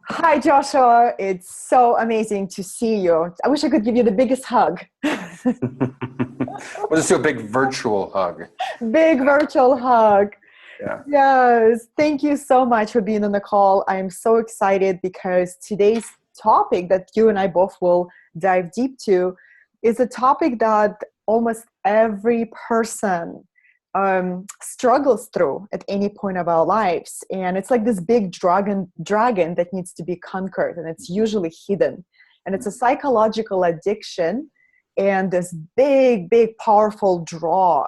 Hi, Joshua. It's so amazing to see you. I wish I could give you the biggest hug. We'll just do a big virtual hug. Big virtual hug. Yeah. Yes. Thank you so much for being on the call. I am so excited because today's topic that you and I both will dive deep to is a topic that almost every person struggles through at any point of our lives. And it's like this big dragon that needs to be conquered, and it's usually hidden. And it's a psychological addiction and this big, powerful draw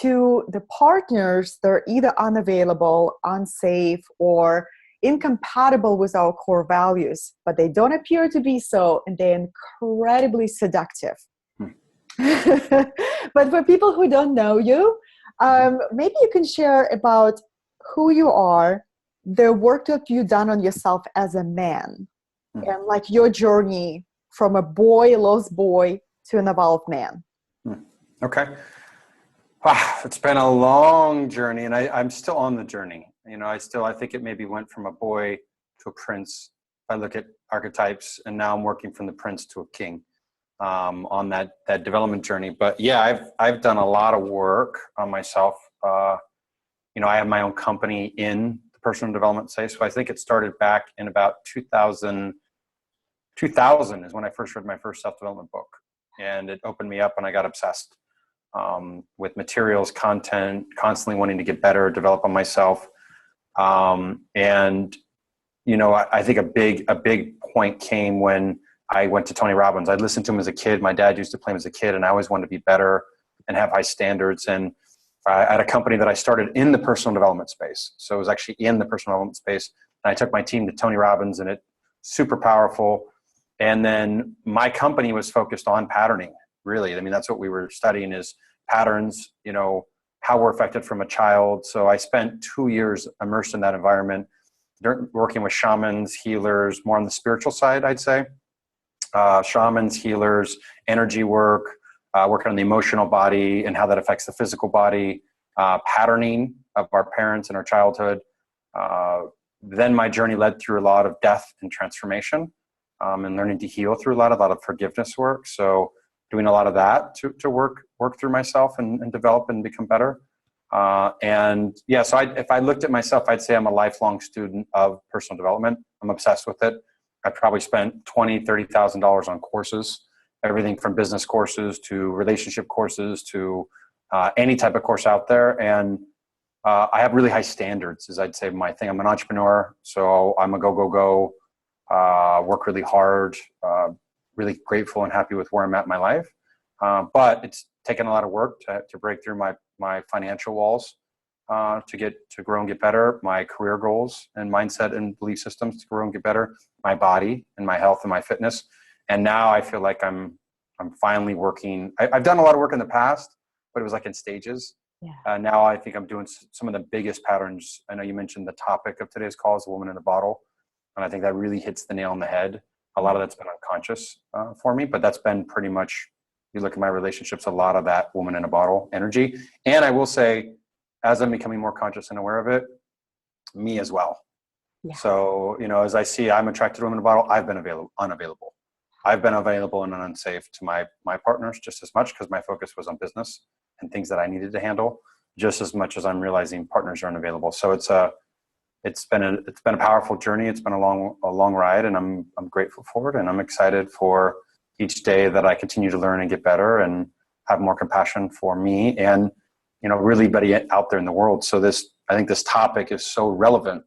to the partners that are either unavailable, unsafe, or incompatible with our core values, but they don't appear to be so, and they're incredibly seductive. Hmm. But for people who don't know you, maybe you can share about who you are, the work that you've done on yourself as a man, Hmm. and like your journey from a boy, lost boy, to an evolved man. Hmm. Okay. Wow, it's been a long journey, and I'm still on the journey. I think it maybe went from a boy to a prince. I look at archetypes, and now I'm working from the prince to a king on that development journey. But yeah, I've done a lot of work on myself. I have my own company in the personal development space. So I think it started back in about 2000. 2000 is when I first read my first self-development book, and it opened me up, and I got obsessed with materials, content, constantly wanting to get better, develop on myself. I think a big point came when I went to Tony Robbins. I listened to him as a kid. My dad used to play him as a kid, and I always wanted to be better and have high standards. And I had a company that I started in the personal development space. So it was actually in the personal development space. And I took my team to Tony Robbins, and it super powerful. And then my company was focused on patterning, really. I mean, that's what we were studying is patterns, how we're affected from a child. So I spent 2 years immersed in that environment, working with shamans, healers, more on the spiritual side, I'd say. Shamans, healers, energy work, working on the emotional body and how that affects the physical body, patterning of our parents and our childhood. Then my journey led through a lot of death and transformation, and learning to heal through a lot of forgiveness work. So doing a lot of that to work through myself and develop and become better. So if I looked at myself, I'd say I'm a lifelong student of personal development. I'm obsessed with it. I probably spent $20,000-$30,000 on courses, everything from business courses to relationship courses to any type of course out there. And I have really high standards, as I'd say my thing. I'm an entrepreneur, so I'm a go, work really hard, really grateful and happy with where I'm at in my life. But it's taken a lot of work to break through my financial walls, to grow and get better, my career goals and mindset and belief systems to grow and get better, my body and my health and my fitness. And now I feel like I'm finally working. I've done a lot of work in the past, but it was like in stages. Yeah. Now I think I'm doing some of the biggest patterns. I know you mentioned the topic of today's call is the woman in the bottle. And I think that really hits the nail on the head. A lot of that's been unconscious for me, but that's been pretty much, you look at my relationships, a lot of that woman in a bottle energy. And I will say, as I'm becoming more conscious and aware of it, me as well. Yeah. So, as I see I'm attracted to women in a bottle, I've been unavailable. I've been available and unsafe to my partners just as much because my focus was on business and things that I needed to handle just as much as I'm realizing partners are unavailable. So it's been a powerful journey. It's been a long ride, and I'm grateful for it. And I'm excited for each day that I continue to learn and get better and have more compassion for me and, really be out there in the world. So I think this topic is so relevant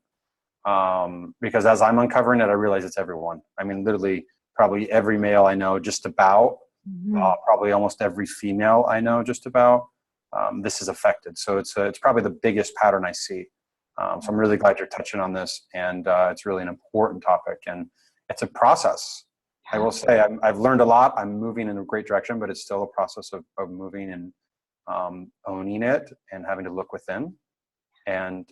because as I'm uncovering it, I realize it's everyone. I mean, literally probably every male I know just about, probably almost every female I know just about, this is affected. So it's probably the biggest pattern I see. So I'm really glad you're touching on this, and it's really an important topic, and it's a process. I will say I've learned a lot. I'm moving in a great direction, but it's still a process of moving and owning it and having to look within and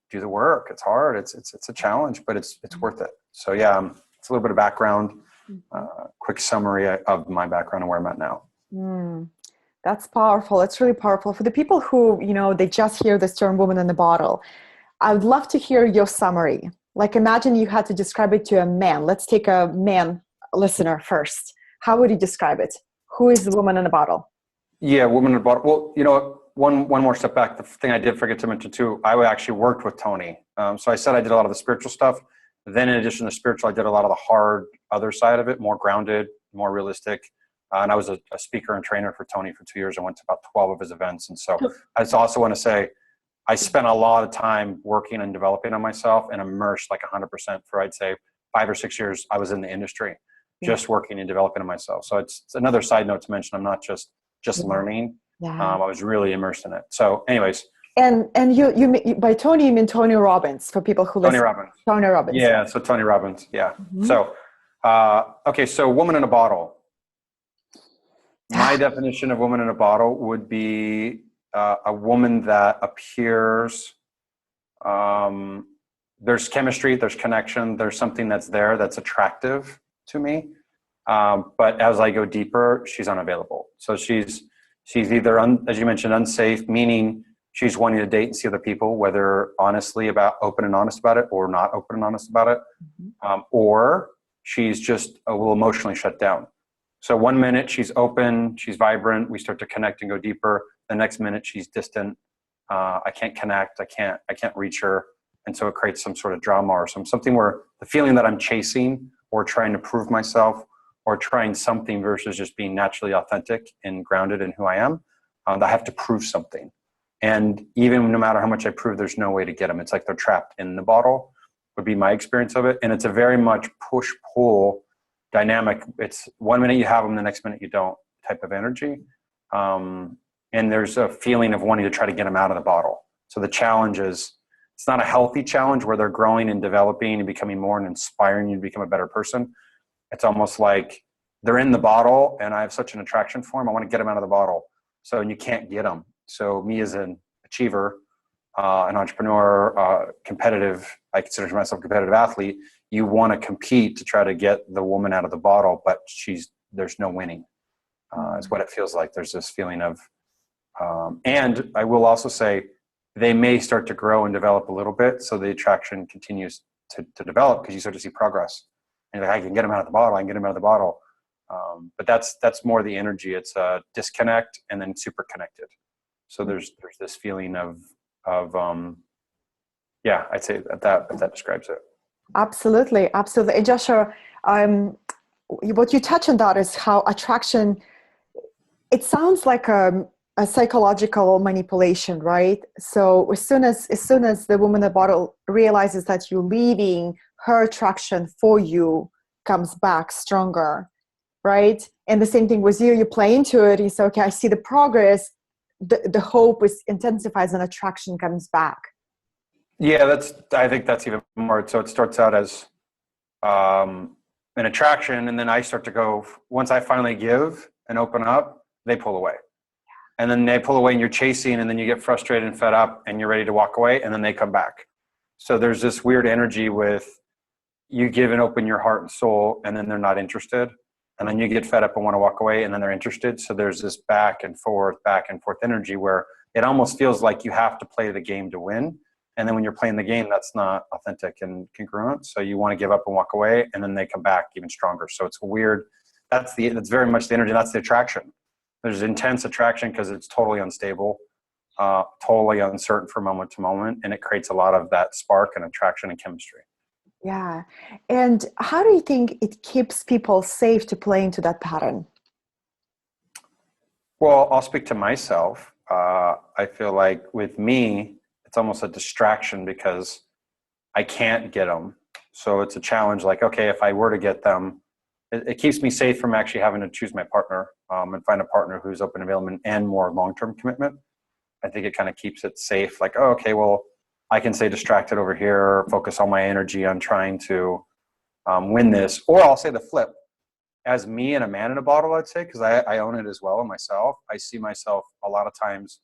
do the work. It's hard. It's a challenge, but it's worth it. So yeah, it's a little bit of background, quick summary of my background and where I'm at now. That's powerful. It's really powerful. For the people who, they just hear this term woman in the bottle, I would love to hear your summary Like imagine you had to describe it to a man. Let's take a man listener first. How would you describe it? Who is the woman in a bottle? Yeah, woman in a bottle. Well, you know, one more step back. The thing I did forget to mention too, I actually worked with Tony. So I said I did a lot of the spiritual stuff. Then in addition to spiritual, I did a lot of the hard other side of it, more grounded, more realistic. And I was a speaker and trainer for Tony for 2 years. I went to about 12 of his events. And so I just also want to say, I spent a lot of time working and developing on myself and immersed like 100% for, I'd say, 5 or 6 years. I was in the industry, just working and developing on myself. So it's another side note to mention. I'm not just learning. I was really immersed in it. So anyways. And you by Tony, you mean Tony Robbins, for people who listen. Tony Robbins. Yeah. So Tony Robbins. Yeah. Mm-hmm. So, okay. So woman in a bottle. My definition of woman in a bottle would be a woman that appears, there's chemistry, there's connection, there's something that's there that's attractive to me. But as I go deeper, she's unavailable. So she's either, as you mentioned, unsafe, meaning she's wanting to date and see other people, whether open and honest about it or not open and honest about it. Mm-hmm. Or she's just a little emotionally shut down. So 1 minute she's open, she's vibrant, we start to connect and go deeper. The next minute she's distant. I can't connect. I can't reach her. And so it creates some sort of drama or something where the feeling that I'm chasing or trying to prove myself or trying something versus just being naturally authentic and grounded in who I am, I have to prove something. And even no matter how much I prove, there's no way to get them. It's like they're trapped in the bottle, would be my experience of it. And it's a very much push-pull dynamic. It's 1 minute you have them, the next minute you don't type of energy. And there's a feeling of wanting to try to get them out of the bottle. So the challenge is, it's not a healthy challenge where they're growing and developing and becoming more and inspiring you to become a better person. It's almost like they're in the bottle and I have such an attraction for them. I want to get them out of the bottle. So, and you can't get them. So me as an achiever, an entrepreneur, competitive, I consider myself a competitive athlete. You want to compete to try to get the woman out of the bottle, but there's no winning. Is what it feels like. There's this feeling of, and I will also say they may start to grow and develop a little bit. So the attraction continues to develop because you start to see progress. And you're like, I can get them out of the bottle. I can get them out of the bottle. But that's more the energy. It's a disconnect and then super connected. So there's this feeling of yeah, I'd say that describes it. Absolutely. And Joshua, what you touch on that is how attraction, it sounds like a psychological manipulation, right? So as soon as the woman in the bottle realizes that you're leaving, her attraction for you comes back stronger, right? And the same thing with you. You play into it. You say, okay, I see the progress. The hope intensifies and attraction comes back. Yeah, I think that's even more. So it starts out as an attraction, and then I start to go, once I finally give and open up, they pull away. And then they pull away and you're chasing, and then you get frustrated and fed up and you're ready to walk away, and then they come back. So there's this weird energy with you give and open your heart and soul, and then they're not interested. And then you get fed up and want to walk away, and then they're interested. So there's this back and forth energy where it almost feels like you have to play the game to win. And then when you're playing the game, that's not authentic and congruent. So you want to give up and walk away, and then they come back even stronger. So it's weird. That's very much the energy. That's the attraction. There's intense attraction because it's totally unstable, totally uncertain from moment to moment. And it creates a lot of that spark and attraction and chemistry. Yeah. And how do you think it keeps people safe to play into that pattern? Well, I'll speak to myself. I feel like with me, it's almost a distraction because I can't get them. So it's a challenge. Like, okay, if I were to get them, it keeps me safe from actually having to choose my partner and find a partner who's open, available, and more long-term commitment. I think it kind of keeps it safe. Like, oh, okay, well, I can stay distracted over here, focus all my energy on trying to win this. Or I'll say the flip. As me and a man in a bottle, I'd say, because I own it as well myself. I see myself a lot of times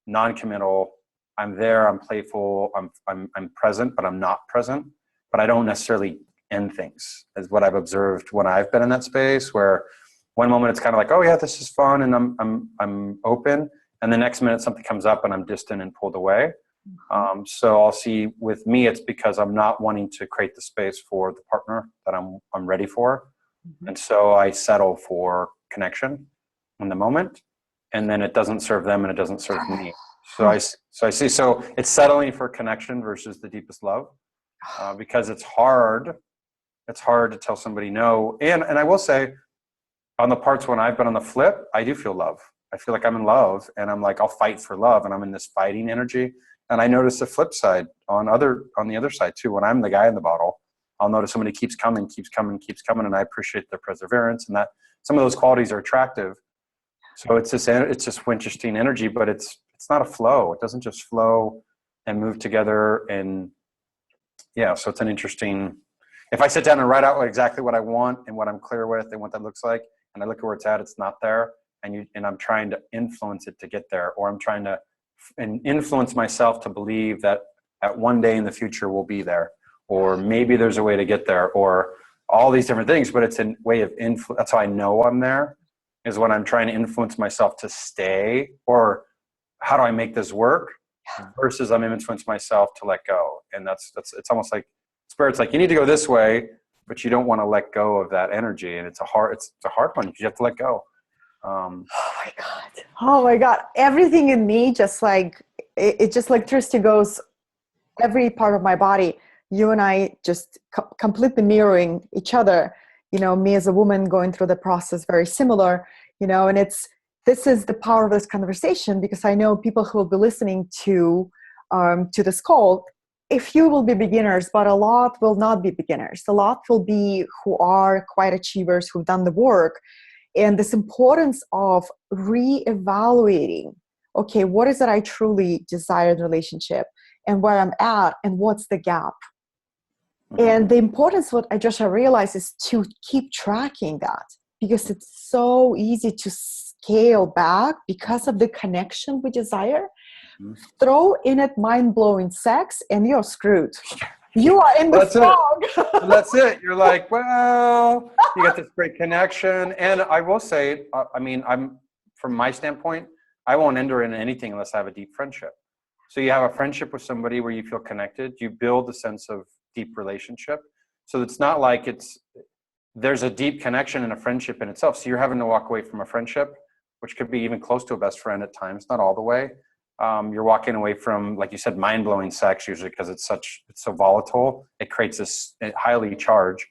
non-committal. I'm there, I'm playful, I'm present, but I'm not present. But I don't necessarily end things, is what I've observed when I've been in that space, where one moment it's kind of like, oh yeah, this is fun, and I'm open, and the next minute something comes up and I'm distant and pulled away. So I'll see with me, it's because I'm not wanting to create the space for the partner that I'm ready for. And so I settle for connection in the moment, and then it doesn't serve them and it doesn't serve me. So I see, so it's settling for connection versus the deepest love, because it's hard to tell somebody no. And I will say, on the parts when I've been on the flip, I do feel love. I feel like I'm in love, and I'm like, I'll fight for love, and I'm in this fighting energy. And I notice the flip side on the other side too. When I'm the guy in the bottle, I'll notice somebody keeps coming, and I appreciate their perseverance, and that some of those qualities are attractive. So it's just interesting energy, but it's not a flow. It doesn't just flow and move together. And yeah, so it's an interesting. If I sit down and write out exactly what I want and what I'm clear with and what that looks like, and I look at where it's at, it's not there, and I'm trying to influence it to get there, or I'm trying to influence myself to believe that at one day in the future we'll be there, or maybe there's a way to get there, or all these different things. But it's a way of influence. That's how I know I'm there, is when I'm trying to influence myself to stay, or how do I make this work, versus I'm influencing myself to let go. And that's it's almost like Spirit's like, you need to go this way, but you don't want to let go of that energy. And it's a hard one, because you have to let go. Oh my God. Everything in me just like, it just electricity goes every part of my body. You and I just completely mirroring each other, me as a woman going through the process, very similar, and this is the power of this conversation, because I know people who will be listening to this call, a few will be beginners, but a lot will not be beginners. A lot will be who are quite achievers, who've done the work. And this importance of reevaluating, okay, what is it I truly desire in a relationship, and where I'm at, and what's the gap? And the importance, what I just realized, is to keep tracking that, because it's so easy to scale back because of the connection we desire. Throw in it mind-blowing sex and you're screwed. You are in the fog. That's it. You're like, well, you got this great connection. And I will say, I'm from my standpoint, I won't enter into anything unless I have a deep friendship. So you have a friendship with somebody where you feel connected. You build a sense of deep relationship. So it's not like there's a deep connection in a friendship in itself. So you're having to walk away from a friendship, which could be even close to a best friend at times, not all the way. You're walking away from, like you said, mind-blowing sex, usually because it's so volatile. It creates this highly charged,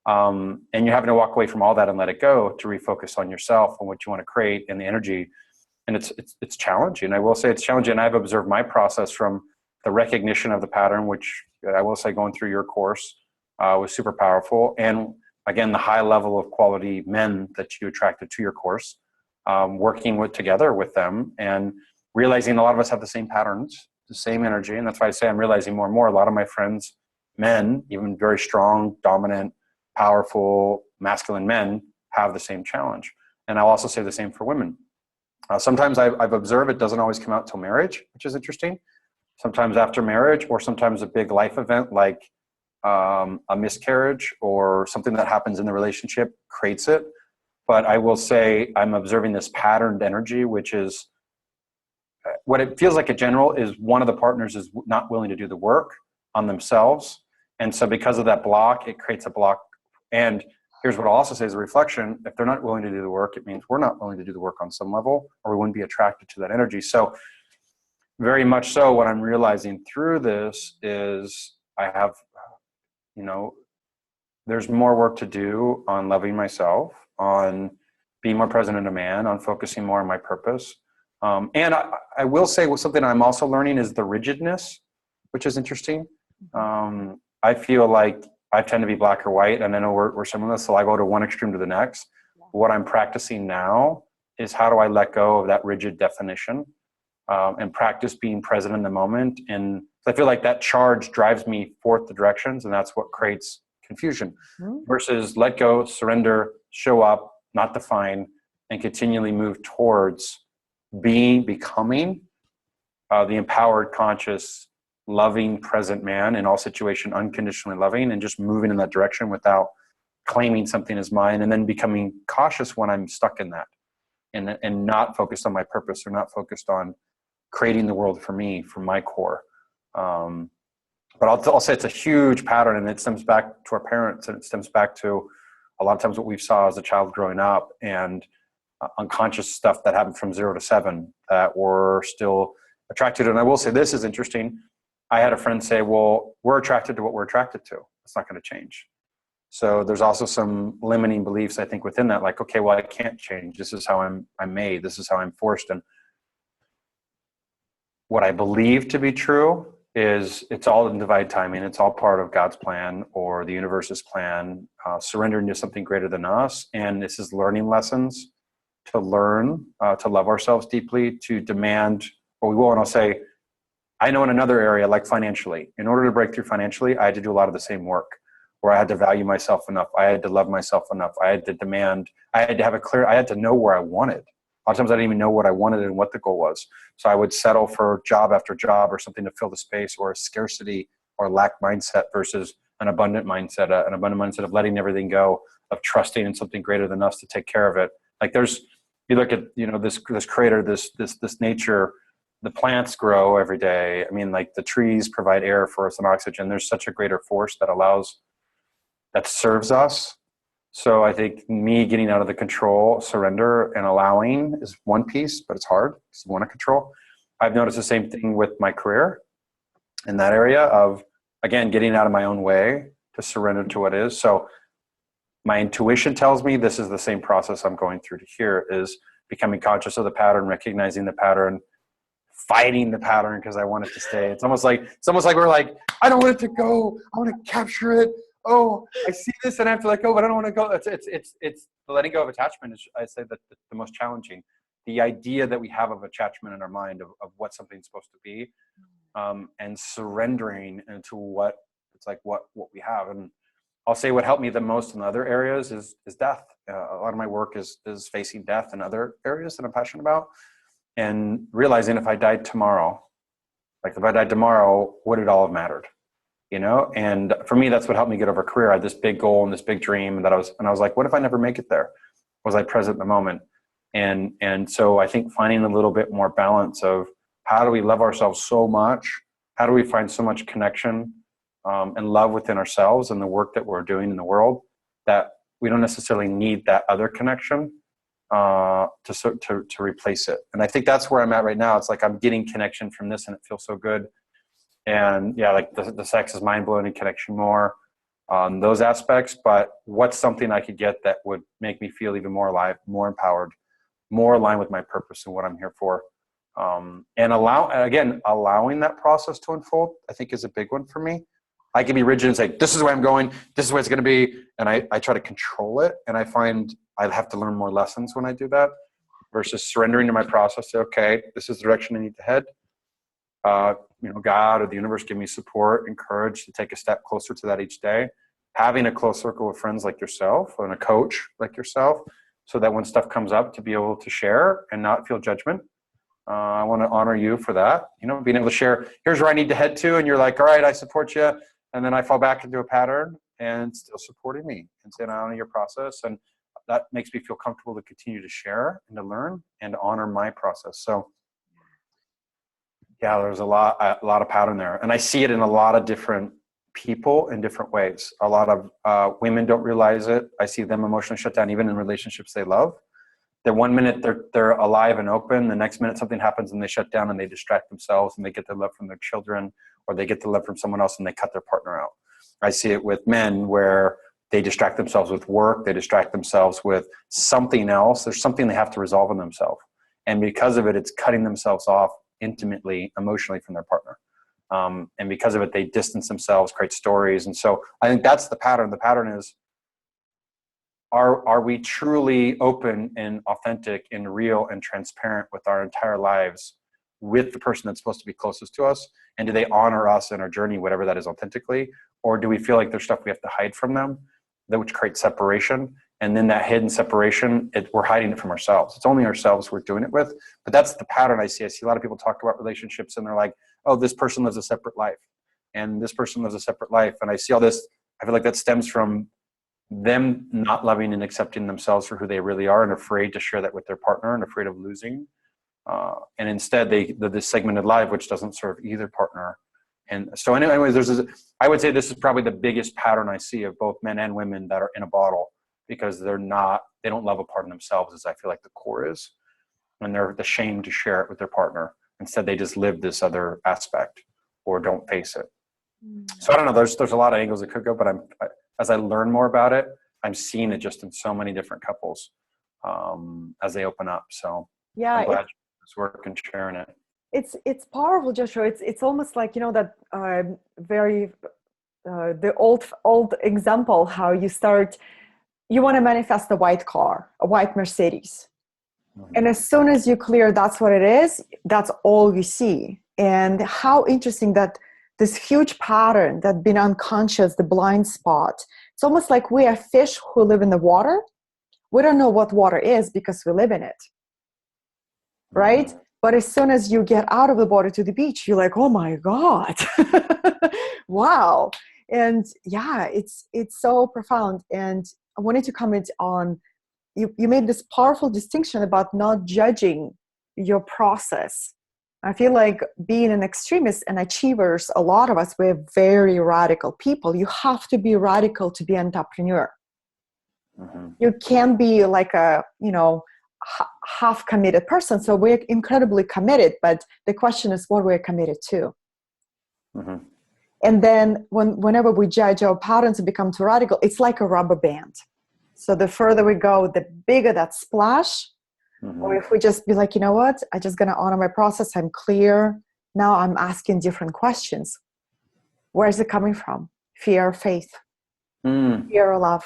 and you're having to walk away from all that and let it go to refocus on yourself and what you want to create and the energy. And it's challenging. I will say it's challenging. And I've observed my process from the recognition of the pattern, which I will say going through your course was super powerful. And again, the high level of quality men that you attracted to your course, working together with them and realizing a lot of us have the same patterns, the same energy. And that's why I say I'm realizing more and more, a lot of my friends, men, even very strong, dominant, powerful, masculine men, have the same challenge. And I'll also say the same for women. Sometimes I've observed it doesn't always come out till marriage, which is interesting. Sometimes after marriage, or sometimes a big life event like a miscarriage or something that happens in the relationship creates it. But I will say I'm observing this patterned energy, which is what it feels like in general is one of the partners is not willing to do the work on themselves. And so because of that block, it creates a block. And here's what I'll also say is a reflection. If they're not willing to do the work, it means we're not willing to do the work on some level, or we wouldn't be attracted to that energy. So very much so what I'm realizing through this is I have, there's more work to do on loving myself, on being more present in a man, on focusing more on my purpose. And I will say something I'm also learning is the rigidness, which is interesting. I feel like I tend to be black or white, and I know we're similar, so I go to one extreme to the next. What I'm practicing now is how do I let go of that rigid definition and practice being present in the moment. And I feel like that charge drives me forth the directions, and that's what creates confusion. Versus let go, surrender, show up, not define, and continually move towards becoming the empowered, conscious, loving, present man in all situation, unconditionally loving, and just moving in that direction without claiming something as mine, and then becoming cautious when I'm stuck in that and not focused on my purpose, or not focused on creating the world for me, from my core. But I'll say it's a huge pattern, and it stems back to our parents, and it stems back to a lot of times what we saw as a child growing up, and unconscious stuff that happened from 0 to 7 that we're still attracted to. And I will say this is interesting. I had a friend say, well, we're attracted to what we're attracted to. It's not going to change. So there's also some limiting beliefs, I think, within that, like, okay, well, I can't change. This is how I'm made. This is how I'm forced. And what I believe to be true is it's all in divine timing. It's all part of God's plan or the universe's plan, surrendering to something greater than us. And this is learning lessons to learn, to love ourselves deeply, to demand what we will. And I'll say, I know in another area, like financially, in order to break through financially, I had to do a lot of the same work where I had to value myself enough. I had to love myself enough. I had to demand, I had to have I had to know where I wanted. A lot of times I didn't even know what I wanted and what the goal was. So I would settle for job after job or something to fill the space, or a scarcity or lack mindset versus an abundant mindset of letting everything go, of trusting in something greater than us to take care of it. Like you look at, this creator, this nature, the plants grow every day. I mean, like the trees provide air for us and oxygen. There's such a greater force that serves us. So I think me getting out of the control, surrender, and allowing is one piece, but it's hard because you want to control. I've noticed the same thing with my career in that area of, again, getting out of my own way to surrender to what is. So my intuition tells me this is the same process I'm going through to here, is becoming conscious of the pattern, recognizing the pattern, fighting the pattern because I want it to stay. It's almost like we're like, I don't want it to go. I want to capture it. Oh, I see this and I have to let go, but I don't want to go. It's the letting go of attachment is, I say, that the most challenging. The idea that we have of attachment in our mind of what something's supposed to be, and surrendering into what we have. And I'll say what helped me the most in other areas is death. A lot of my work is facing death in other areas that I'm passionate about, and realizing if I died tomorrow, would it all have mattered? And for me, that's what helped me get over career. I had this big goal and this big dream and I was like, what if I never make it there? Was I present in the moment? And so I think finding a little bit more balance of how do we love ourselves so much? How do we find so much connection and love within ourselves and the work that we're doing in the world, that we don't necessarily need that other connection to replace it. And I think that's where I'm at right now. It's like I'm getting connection from this and it feels so good. And yeah, like the sex is mind-blowing and connection more on those aspects, but what's something I could get that would make me feel even more alive, more empowered, more aligned with my purpose and what I'm here for. And allowing that process to unfold, I think, is a big one for me. I can be rigid and say, this is where I'm going, this is where it's going to be. And I try to control it. And I find I have to learn more lessons when I do that versus surrendering to my process. Say, okay, this is the direction I need to head. God or the universe give me support and courage to take a step closer to that each day. Having a close circle of friends like yourself and a coach like yourself, so that when stuff comes up, to be able to share and not feel judgment. I want to honor you for that. Being able to share, here's where I need to head to. And you're like, all right, I support you. And then I fall back into a pattern and still supporting me and saying, I honor your process. And that makes me feel comfortable to continue to share and to learn and to honor my process. So yeah, there's a lot of pattern there. And I see it in a lot of different people in different ways. A lot of women don't realize it. I see them emotionally shut down, even in relationships they love. They're 1 minute they're alive and open. The next minute something happens and they shut down and they distract themselves and they get their love from their children, or they get the love from someone else and they cut their partner out. I see it with men where they distract themselves with work. They distract themselves with something else. There's something they have to resolve in themselves. And because of it, it's cutting themselves off intimately, emotionally from their partner. And because of it, they distance themselves, create stories. And so I think that's the pattern. The pattern is, are we truly open and authentic and real and transparent with our entire lives with the person that's supposed to be closest to us? And do they honor us in our journey, whatever that is, authentically? Or do we feel like there's stuff we have to hide from them, which creates separation? And then that hidden separation, we're hiding it from ourselves. It's only ourselves we're doing it with. But that's the pattern I see. I see a lot of people talk about relationships and they're like, oh, this person lives a separate life. And this person lives a separate life. And I see all this, I feel like that stems from them not loving and accepting themselves for who they really are and afraid to share that with their partner and afraid of losing. And instead, this segmented life, which doesn't serve either partner, And so anyways, I would say this is probably the biggest pattern I see of both men and women that are in a bottle, because they don't love a part of themselves, as I feel like the core is. And they're ashamed to share it with their partner. Instead, they just live this other aspect or don't face it. So I don't know, there's a lot of angles it could go, but as I learn more about it, I'm seeing it just in so many different couples as they open up. So Yeah, I'm glad it's working sharing it. it's powerful, Joshua. It's almost like, that very the old example, how you want to manifest a white car, a white Mercedes. And as soon as you clear that's what it is, that's all you see. And how interesting that this huge pattern that's been unconscious, the blind spot. It's almost like we are fish who live in the water. We don't know what water is because we live in it, right? But as soon as you get out of the water to the beach, you're like, oh my God, wow. And yeah, it's so profound. And I wanted to comment on, you made this powerful distinction about not judging your process. I feel like being an extremist and achievers, a lot of us, we're very radical people. You have to be radical to be an entrepreneur. You can't be like a, half committed person. So we're incredibly committed, but the question is what we're committed to. And then whenever we judge our patterns and become too radical, it's like a rubber band. So the further we go, the bigger that splash. Or if we just be like, you know what, I'm just going to honor my process. I'm clear. Now I'm asking different questions. Where is it coming from? Fear or faith? Fear or love?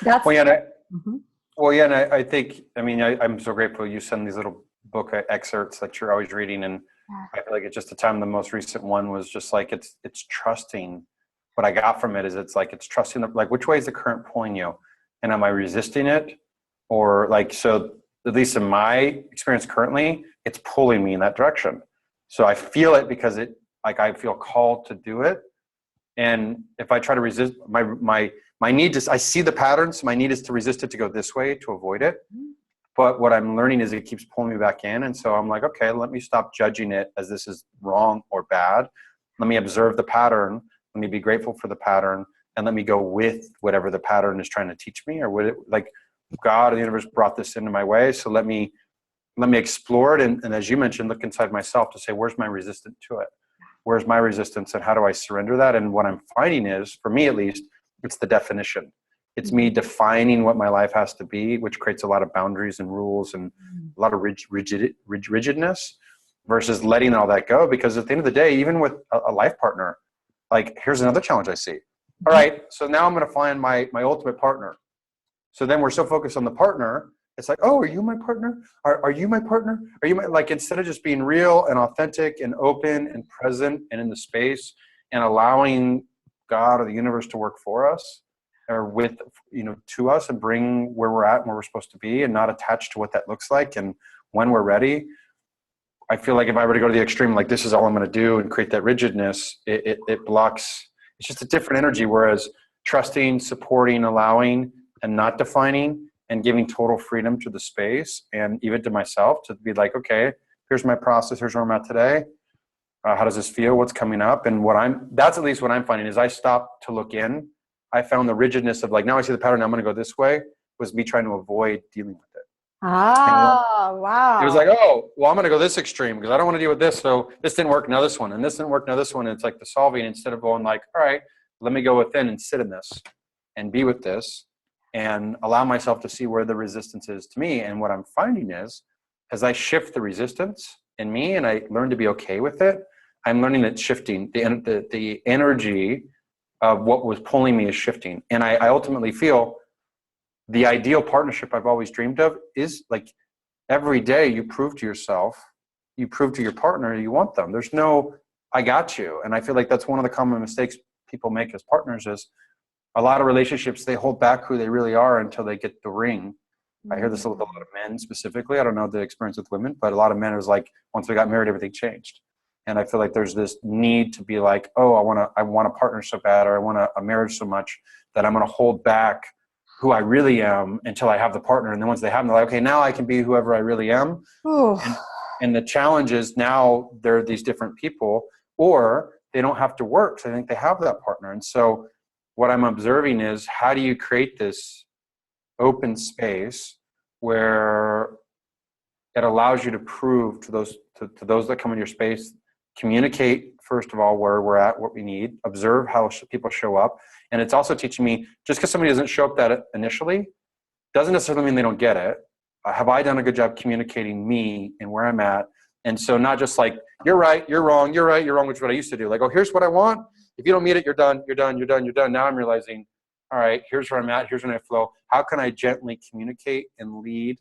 That's and I think, I'm so grateful you send these little book excerpts that you're always reading. And I feel like it's just the time, the most recent one was just like, it's trusting. What I got from it is it's trusting, like, which way is the current pulling you? And am I resisting it? Or so at least in my experience currently, it's pulling me in that direction. So I feel it because I feel called to do it. And if I try to resist, my need I see the patterns, my need is to resist it, to go this way, to avoid it. But what I'm learning is it keeps pulling me back in. And so I'm like, okay, let me stop judging it as this is wrong or bad. Let me observe the pattern. Let me be grateful for the pattern. And let me go with whatever the pattern is trying to teach me, or God or the universe brought this into my way. So let me explore it. And as you mentioned, look inside myself to say, where's my resistance to it? Where's my resistance, and how do I surrender that? And what I'm finding is, for me at least, it's the definition. It's me defining what my life has to be, which creates a lot of boundaries and rules and a lot of rigidness, versus letting all that go. Because at the end of the day, even with a life partner, here's another challenge I see. All right, so now I'm going to find my ultimate partner. So then we're so focused on the partner, it's like, oh, are you my partner? Are you my partner? Are you instead of just being real and authentic and open and present and in the space and allowing God or the universe to work for us or to us and bring where we're at and where we're supposed to be, and not attached to what that looks like and when we're ready. I feel like if I were to go to the extreme, like this is all I'm going to do and create that rigidness, it blocks. It's just a different energy. Whereas trusting, supporting, allowing, and not defining, and giving total freedom to the space and even to myself to be like, okay, here's my process. Here's where I'm at today. How does this feel? What's coming up? And that's at least what I'm finding is I stopped to look in. I found the rigidness of now I see the pattern, I'm going to go this way, was me trying to avoid dealing with it. Wow. It was like, oh, well, I'm going to go this extreme because I don't want to deal with this. So this didn't work. Now this one, and this didn't work. Now this one. And it's like the solving, instead of going all right, let me go within and sit in this and be with this and allow myself to see where the resistance is to me. And what I'm finding is, as I shift the resistance in me and I learn to be okay with it, I'm learning that shifting, the energy of what was pulling me is shifting. And I ultimately feel the ideal partnership I've always dreamed of is every day you prove to yourself, you prove to your partner you want them. There's no, I got you. And I feel like that's one of the common mistakes people make as partners is a lot of relationships, they hold back who they really are until they get the ring. I hear this with a lot of men specifically. I don't know the experience with women, but a lot of men is once we got married, everything changed. And I feel like there's this need to be like, oh, I want a partner so bad, or I want a marriage so much that I'm going to hold back who I really am until I have the partner. And then once they have them, they're like, okay, now I can be whoever I really am. And the challenge is now there are these different people, or they don't have to work. So I think they have that partner. And so what I'm observing is, how do you create this open space where it allows you to prove to those that come in your space, communicate, first of all, where we're at, what we need, observe how people show up. And it's also teaching me, just because somebody doesn't show up that initially, doesn't necessarily mean they don't get it. Have I done a good job communicating me and where I'm at? And so not just like, you're right, you're wrong, you're right, you're wrong, which is what I used to do. Like, oh, here's what I want. If you don't meet it, you're done, you're done, you're done, you're done. Now I'm realizing, all right, here's where I'm at, here's when I flow. How can I gently communicate and lead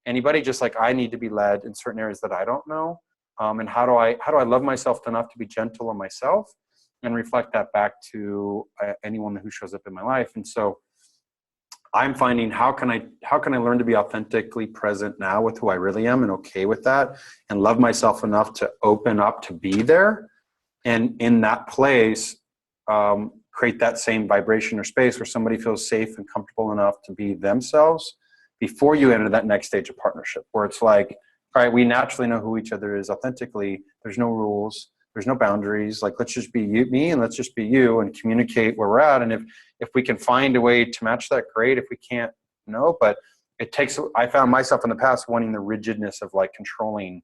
anybody, just like I need to be led in certain areas that I don't know? And how do I love myself enough to be gentle on myself and reflect that back to anyone who shows up in my life? And so I'm finding, how can I learn to be authentically present now with who I really am and okay with that, and love myself enough to open up to be there, and in that place create that same vibration or space where somebody feels safe and comfortable enough to be themselves before you enter that next stage of partnership, where it's like, all right, we naturally know who each other is authentically. There's no rules. There's no boundaries. Like, let's just be me and let's just be you and communicate where we're at. And if we can find a way to match that, great. If we can't, no. But it takes, I found myself in the past wanting the rigidness of like controlling,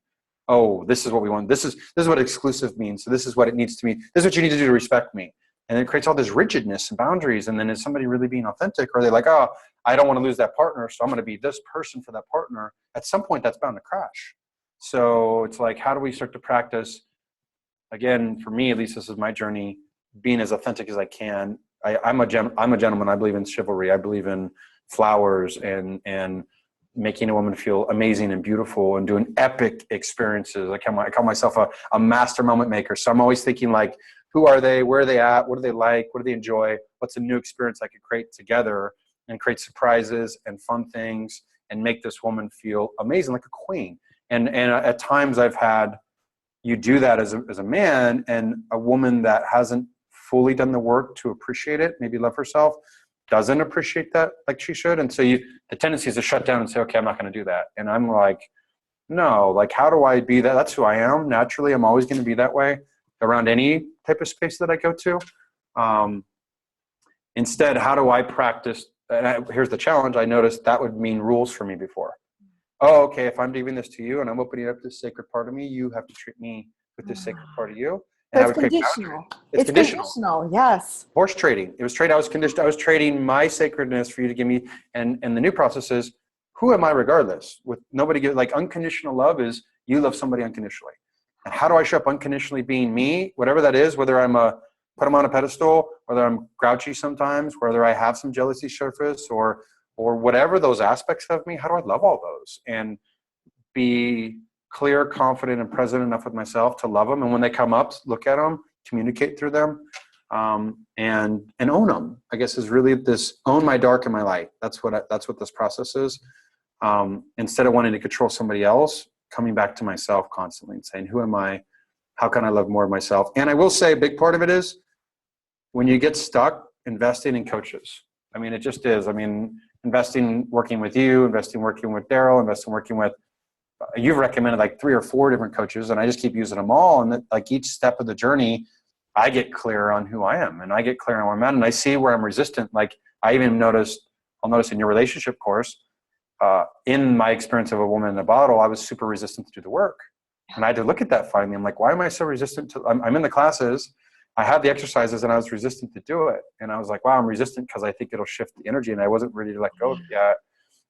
oh, this is what we want. This is what exclusive means. So this is what it needs to mean. This is what you need to do to respect me. And it creates all this rigidness and boundaries. And then is somebody really being authentic? Or are they like, oh, I don't want to lose that partner, so I'm going to be this person for that partner? At some point, that's bound to crash. So it's like, how do we start to practice? Again, for me, at least, this is my journey, being as authentic as I can. I'm a gentleman. I believe in chivalry. I believe in flowers and making a woman feel amazing and beautiful and doing epic experiences. I call myself a master moment maker. So I'm always thinking like, who are they? Where are they at? What do they like? What do they enjoy? What's a new experience I could create together and create surprises and fun things and make this woman feel amazing, like a queen. And at times I've had, you do that as a man, and a woman that hasn't fully done the work to appreciate it, maybe love herself, doesn't appreciate that like she should. And so the tendency is to shut down and say, okay, I'm not going to do that. And I'm like, no, like, how do I be that? That's who I am. Naturally, I'm always going to be that way around any type of space that I go to. Instead, how do I practice? Here's the challenge. I noticed that would mean rules for me before. Oh, okay, if I'm giving this to you and I'm opening up this sacred part of me, you have to treat me with this sacred part of you. And That's conditional. It's conditional. Yes. Horse trading. It was trade. I was trading my sacredness for you to give me. And the new process is, who am I regardless? With nobody like unconditional love is you love somebody unconditionally. And how do I show up unconditionally being me, whatever that is, whether I'm put them on a pedestal, whether I'm grouchy sometimes, whether I have some jealousy surface or whatever those aspects of me, how do I love all those and be clear, confident, and present enough with myself to love them? And when they come up, look at them, communicate through them, and own them, I guess, is really this own my dark and my light. That's what this process is. Instead of wanting to control somebody else, coming back to myself constantly and saying, who am I? How can I love more of myself? And I will say a big part of it is when you get stuck, investing in coaches. I mean, it just is. I mean, investing, working with you, investing, working with Daryl, investing, working with, you've recommended like 3 or 4 different coaches, and I just keep using them all. And like each step of the journey, I get clear on who I am, and I get clear on where I'm at, and I see where I'm resistant. Like I even I'll notice in your relationship course, in my experience of a woman in a bottle, I was super resistant to do the work. And I had to look at that finally. I'm like, why am I so resistant to, I'm in the classes, I had the exercises, and I was resistant to do it. And I was like, wow, I'm resistant because I think it'll shift the energy, and I wasn't ready to let go of it yet.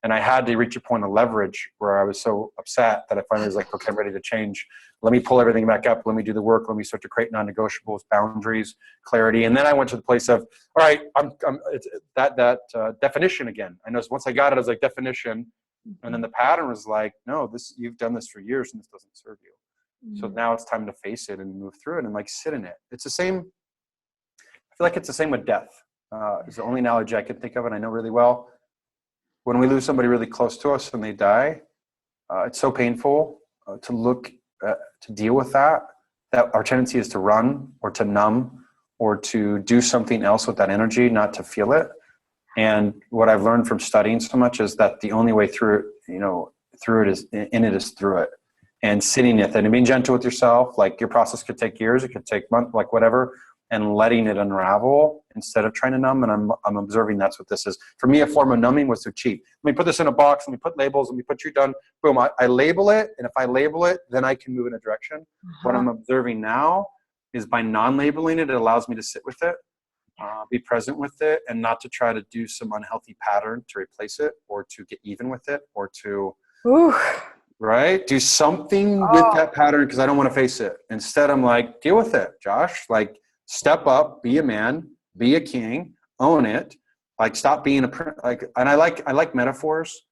And I had to reach a point of leverage where I was so upset that I finally was like, okay, I'm ready to change. Let me pull everything back up. Let me do the work. Let me start to create non-negotiables, boundaries, clarity. And then I went to the place of, all right, it's that definition again. I noticed once I got it, I was like, definition. And then the pattern was like, no, you've done this for years and this doesn't serve you. So now it's time to face it and move through it and like sit in it. It's the same. I feel like it's the same with death. It's the only analogy I can think of, and I know really well. When we lose somebody really close to us and they die, it's so painful to deal with that our tendency is to run or to numb or to do something else with that energy, not to feel it. And what I've learned from studying so much is that the only way through it is through it. and sitting with it and being gentle with yourself. Like your process could take years, it could take months, like whatever, and letting it unravel instead of trying to numb. And I'm observing that's what this is. For me, a form of numbing was to cheat. Let me put this in a box, let me put labels, let me put you done. Boom, I label it. And if I label it, then I can move in a direction. What I'm observing now is by non-labeling it, it allows me to sit with it, be present with it, and not to try to do some unhealthy pattern to replace it or to get even with it or to... Right? Do something with that pattern because I don't want to face it. Instead, I'm like, deal with it, Josh. Like, step up, be a man, be a king, own it. Like, stop being like. And I like metaphors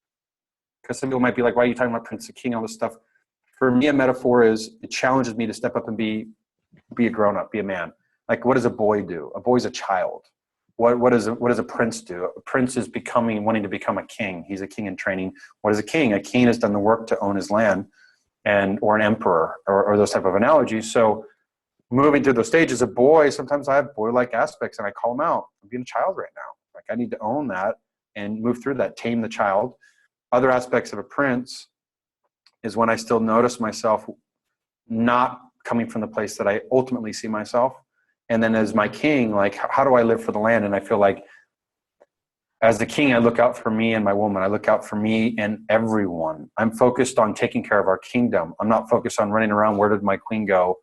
because some people might be like, why are you talking about prince, a king, all this stuff? For me, a metaphor is it challenges me to step up and be a grown up, be a man. Like, what does a boy do? A boy's a child. What does a prince do? A prince is wanting to become a king. He's a king in training. What is a king? A king has done the work to own his land, or an emperor, or those type of analogies. So moving through those stages, a boy, sometimes I have boy-like aspects and I call them out. I'm being a child right now. Like, I need to own that and move through that, tame the child. Other aspects of a prince is when I still notice myself not coming from the place that I ultimately see myself. And then as my king, like, how do I live for the land? And I feel like as the king, I look out for me and my woman. I look out for me and everyone. I'm focused on taking care of our kingdom. I'm not focused on running around, where did my queen go?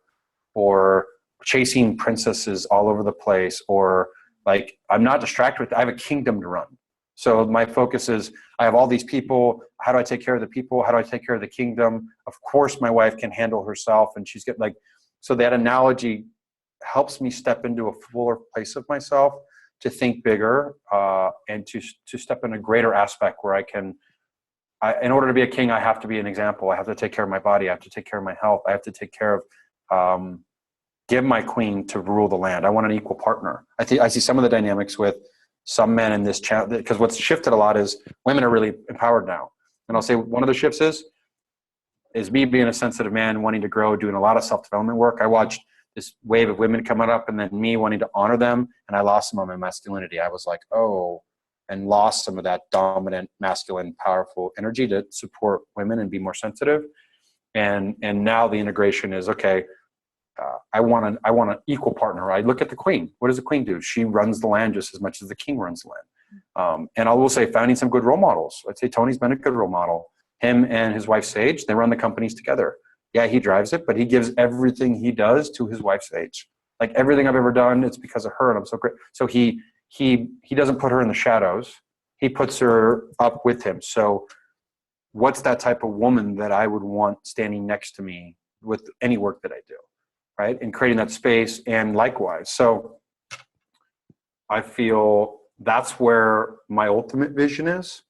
Or chasing princesses all over the place. Or like, I'm not distracted with, I have a kingdom to run. So my focus is, I have all these people. How do I take care of the people? How do I take care of the kingdom? Of course, my wife can handle herself, and she's getting like, so that analogy helps me step into a fuller place of myself, to think bigger, and to step in a greater aspect where I can, in order to be a king, I have to be an example. I have to take care of my body. I have to take care of my health. I have to take care of, give my queen to rule the land. I want an equal partner. I see some of the dynamics with some men in this channel, because what's shifted a lot is women are really empowered now. And I'll say one of the shifts is me being a sensitive man, wanting to grow, doing a lot of self-development work. I watched this wave of women coming up, and then me wanting to honor them, and I lost some of my masculinity. I was like, and lost some of that dominant, masculine, powerful energy to support women and be more sensitive. And now the integration is, okay, I want an equal partner. I look at the queen. What does the queen do? She runs the land just as much as the king runs the land. And I will say, finding some good role models. I'd say Tony's been a good role model. Him and his wife, Sage, they run the companies together. Yeah, he drives it, but he gives everything he does to his wife, Sage. Like, everything I've ever done, it's because of her, and I'm so great. So he doesn't put her in the shadows. He puts her up with him. So what's that type of woman that I would want standing next to me with any work that I do, right? And creating that space, and likewise. So I feel that's where my ultimate vision is,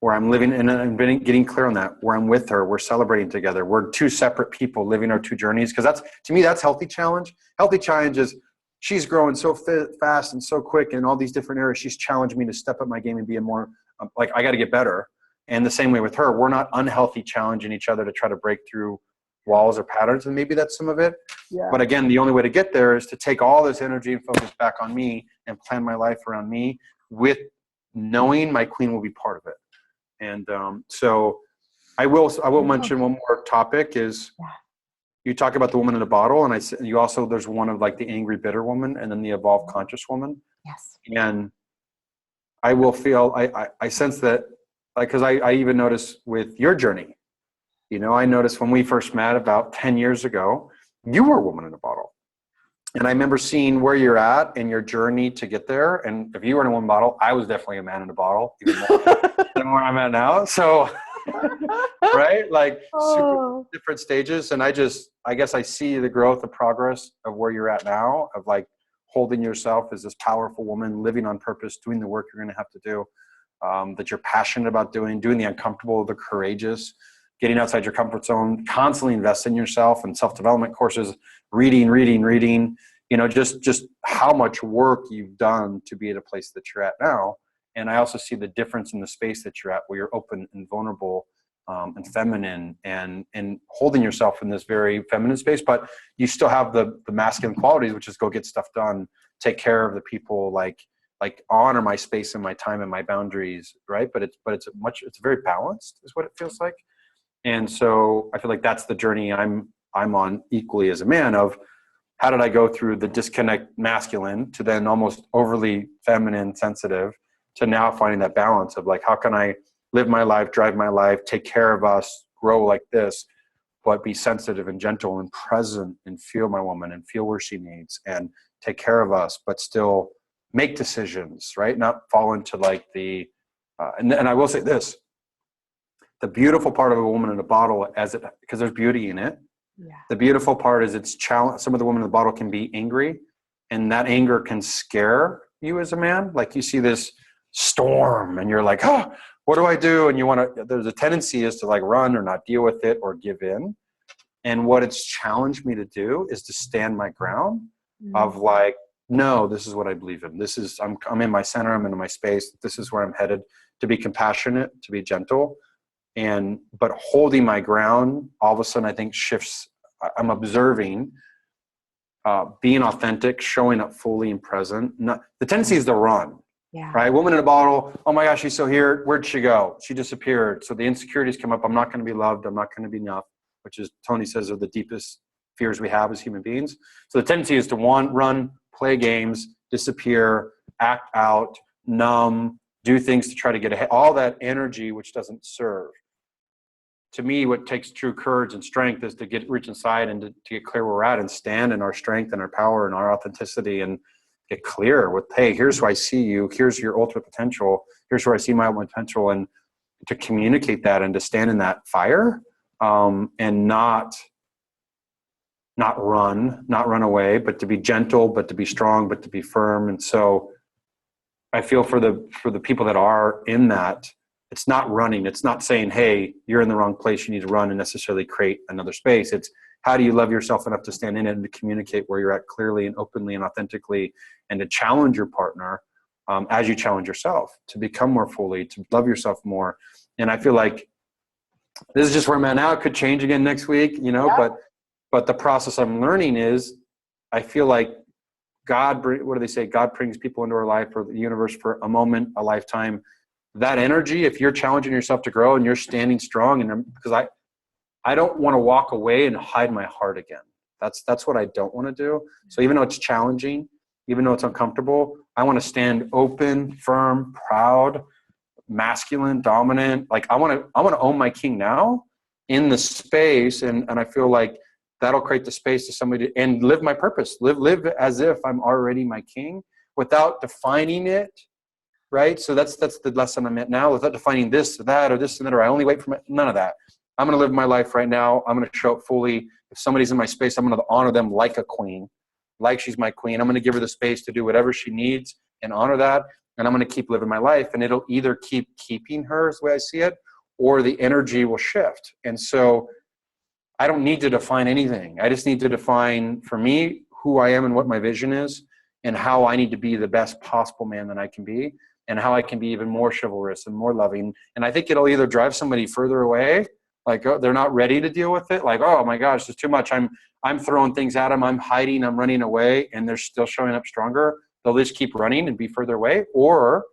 where I'm living, and I'm getting clear on that, where I'm with her, we're celebrating together. We're two separate people living our two journeys. Because to me, that's healthy challenge. Healthy challenge is, she's growing so fast and so quick in all these different areas. She's challenged me to step up my game and be a more, like, I got to get better. And the same way with her, we're not unhealthy challenging each other to try to break through walls or patterns. And maybe that's some of it. Yeah. But again, the only way to get there is to take all this energy and focus back on me and plan my life around me, with knowing my queen will be part of it. And so I will mention one more topic is, you talk about the woman in the bottle, and you also, there's one of like the angry, bitter woman, and then the evolved conscious woman. Yes. And I will feel, I sense that, like, because I even noticed with your journey, I noticed when we first met about 10 years ago, you were a woman in a bottle. And I remember seeing where you're at in your journey to get there. And if you were in a woman bottle, I was definitely a man in a bottle, even more than where I'm at now. So, right? Like, super different stages. And I guess I see the growth, the progress of where you're at now, of like holding yourself as this powerful woman, living on purpose, doing the work you're going to have to do, that you're passionate about doing the uncomfortable, the courageous, getting outside your comfort zone, constantly invest in yourself and self-development courses, reading, just how much work you've done to be at a place that you're at now. And I also see the difference in the space that you're at, where you're open and vulnerable, and feminine, and holding yourself in this very feminine space, but you still have the masculine qualities, which is go get stuff done, take care of the people, like honor my space and my time and my boundaries, right? But it's very balanced, is what it feels like. And so I feel like that's the journey I'm on equally as a man, of how did I go through the disconnect masculine to then almost overly feminine, sensitive, to now finding that balance of like, how can I live my life, drive my life, take care of us, grow like this, but be sensitive and gentle and present and feel my woman and feel where she needs and take care of us, but still make decisions, right? Not fall into like the, and I will say this, the beautiful part of a woman in a bottle, because there's beauty in it. Yeah. The beautiful part is it's challenge. Some of the women in the bottle can be angry, and that anger can scare you as a man. Like you see this storm and you're like, oh, what do I do? And you want to, there's a tendency is to like run or not deal with it or give in. And what it's challenged me to do is to stand my ground of like, no, this is what I believe in. This is, I'm in my center. I'm in my space. This is where I'm headed, to be compassionate, to be gentle. But holding my ground, all of a sudden I think shifts. I'm observing, being authentic, showing up fully and present. The tendency is to run, right? Woman in a bottle. Oh my gosh, she's still here. Where'd she go? She disappeared. So the insecurities come up. I'm not going to be loved. I'm not going to be enough, which is, Tony says, are the deepest fears we have as human beings. So the tendency is to run, play games, disappear, act out, numb, do things to try to get ahead. All that energy, which doesn't serve. To me, what takes true courage and strength is to reach inside and to get clear where we're at and stand in our strength and our power and our authenticity and get clear with, hey, here's who I see you. Here's your ultimate potential. Here's where I see my ultimate potential. And to communicate that and to stand in that fire, and not run away, but to be gentle, but to be strong, but to be firm. And so I feel for the people that are in that, it's not running. It's not saying, hey, you're in the wrong place, you need to run and necessarily create another space. It's how do you love yourself enough to stand in it and to communicate where you're at clearly and openly and authentically, and to challenge your partner as you challenge yourself to become more fully, to love yourself more. And I feel like this is just where I'm at now. It could change again next week, but the process I'm learning is, I feel like God, what do they say? God brings people into our life, or the universe, for a moment, a lifetime. That energy, if you're challenging yourself to grow and you're standing strong, and because I don't want to walk away and hide my heart again. That's what I don't want to do. So even though it's challenging, even though it's uncomfortable, I want to stand open, firm, proud, masculine, dominant. Like I want to own my king now in the space, and I feel like that'll create the space to somebody and live my purpose. Live as if I'm already my king without defining it. Right. So that's the lesson I'm at now, without defining this or that or this and that, or I only wait for none of that. I'm going to live my life right now. I'm going to show up fully. If somebody's in my space, I'm going to honor them like a queen, like she's my queen. I'm going to give her the space to do whatever she needs and honor that. And I'm going to keep living my life. And it'll either keep keeping her, is the way I see it, or the energy will shift. And so I don't need to define anything. I just need to define, for me, who I am and what my vision is, and how I need to be the best possible man that I can be, and how I can be even more chivalrous and more loving. And I think it'll either drive somebody further away, like, oh, they're not ready to deal with it. Like, oh my gosh, it's too much. I'm throwing things at them. I'm hiding, I'm running away, and they're still showing up stronger. They'll just keep running and be further away, or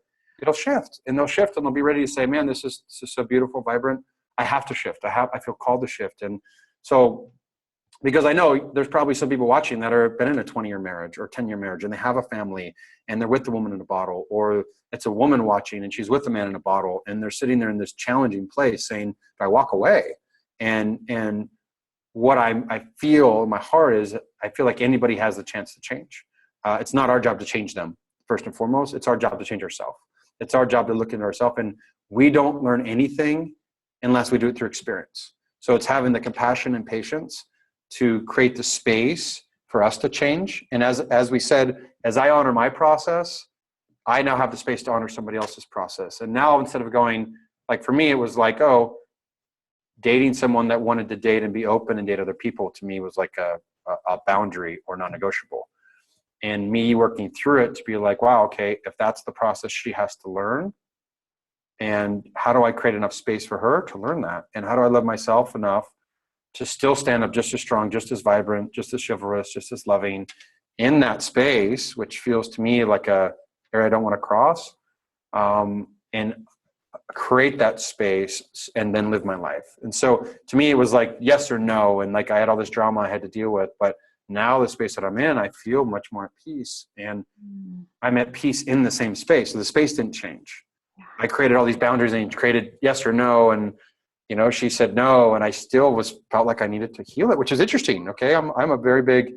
it'll shift, and they'll be ready to say, man, this is so beautiful, vibrant. I have to shift. I feel called to shift. And so, because I know there's probably some people watching that are been in a 20-year marriage or 10-year marriage, and they have a family, and they're with the woman in a bottle, or it's a woman watching and she's with a man in a bottle, and they're sitting there in this challenging place saying, do I walk away? And what I feel in my heart is, I feel like anybody has the chance to change. It's not our job to change them, first and foremost. It's our job to change ourselves. It's our job to look into ourselves, and we don't learn anything unless we do it through experience. So it's having the compassion and patience to create the space for us to change. And as we said, as I honor my process, I now have the space to honor somebody else's process. And now, instead of going, like for me, it was like, oh, dating someone that wanted to date and be open and date other people, to me was like a boundary or non-negotiable. And me working through it to be like, wow, okay, if that's the process she has to learn, and how do I create enough space for her to learn that? And how do I love myself enough to still stand up just as strong, just as vibrant, just as chivalrous, just as loving in that space, which feels to me like a area I don't want to cross. And create that space, and then live my life. And so to me, it was like yes or no. And like I had all this drama I had to deal with, but now the space that I'm in, I feel much more at peace, and I'm at peace in the same space. So the space didn't change. I created all these boundaries and created yes or no. And, she said no. And I still felt like I needed to heal it, which is interesting. Okay. I'm a very big,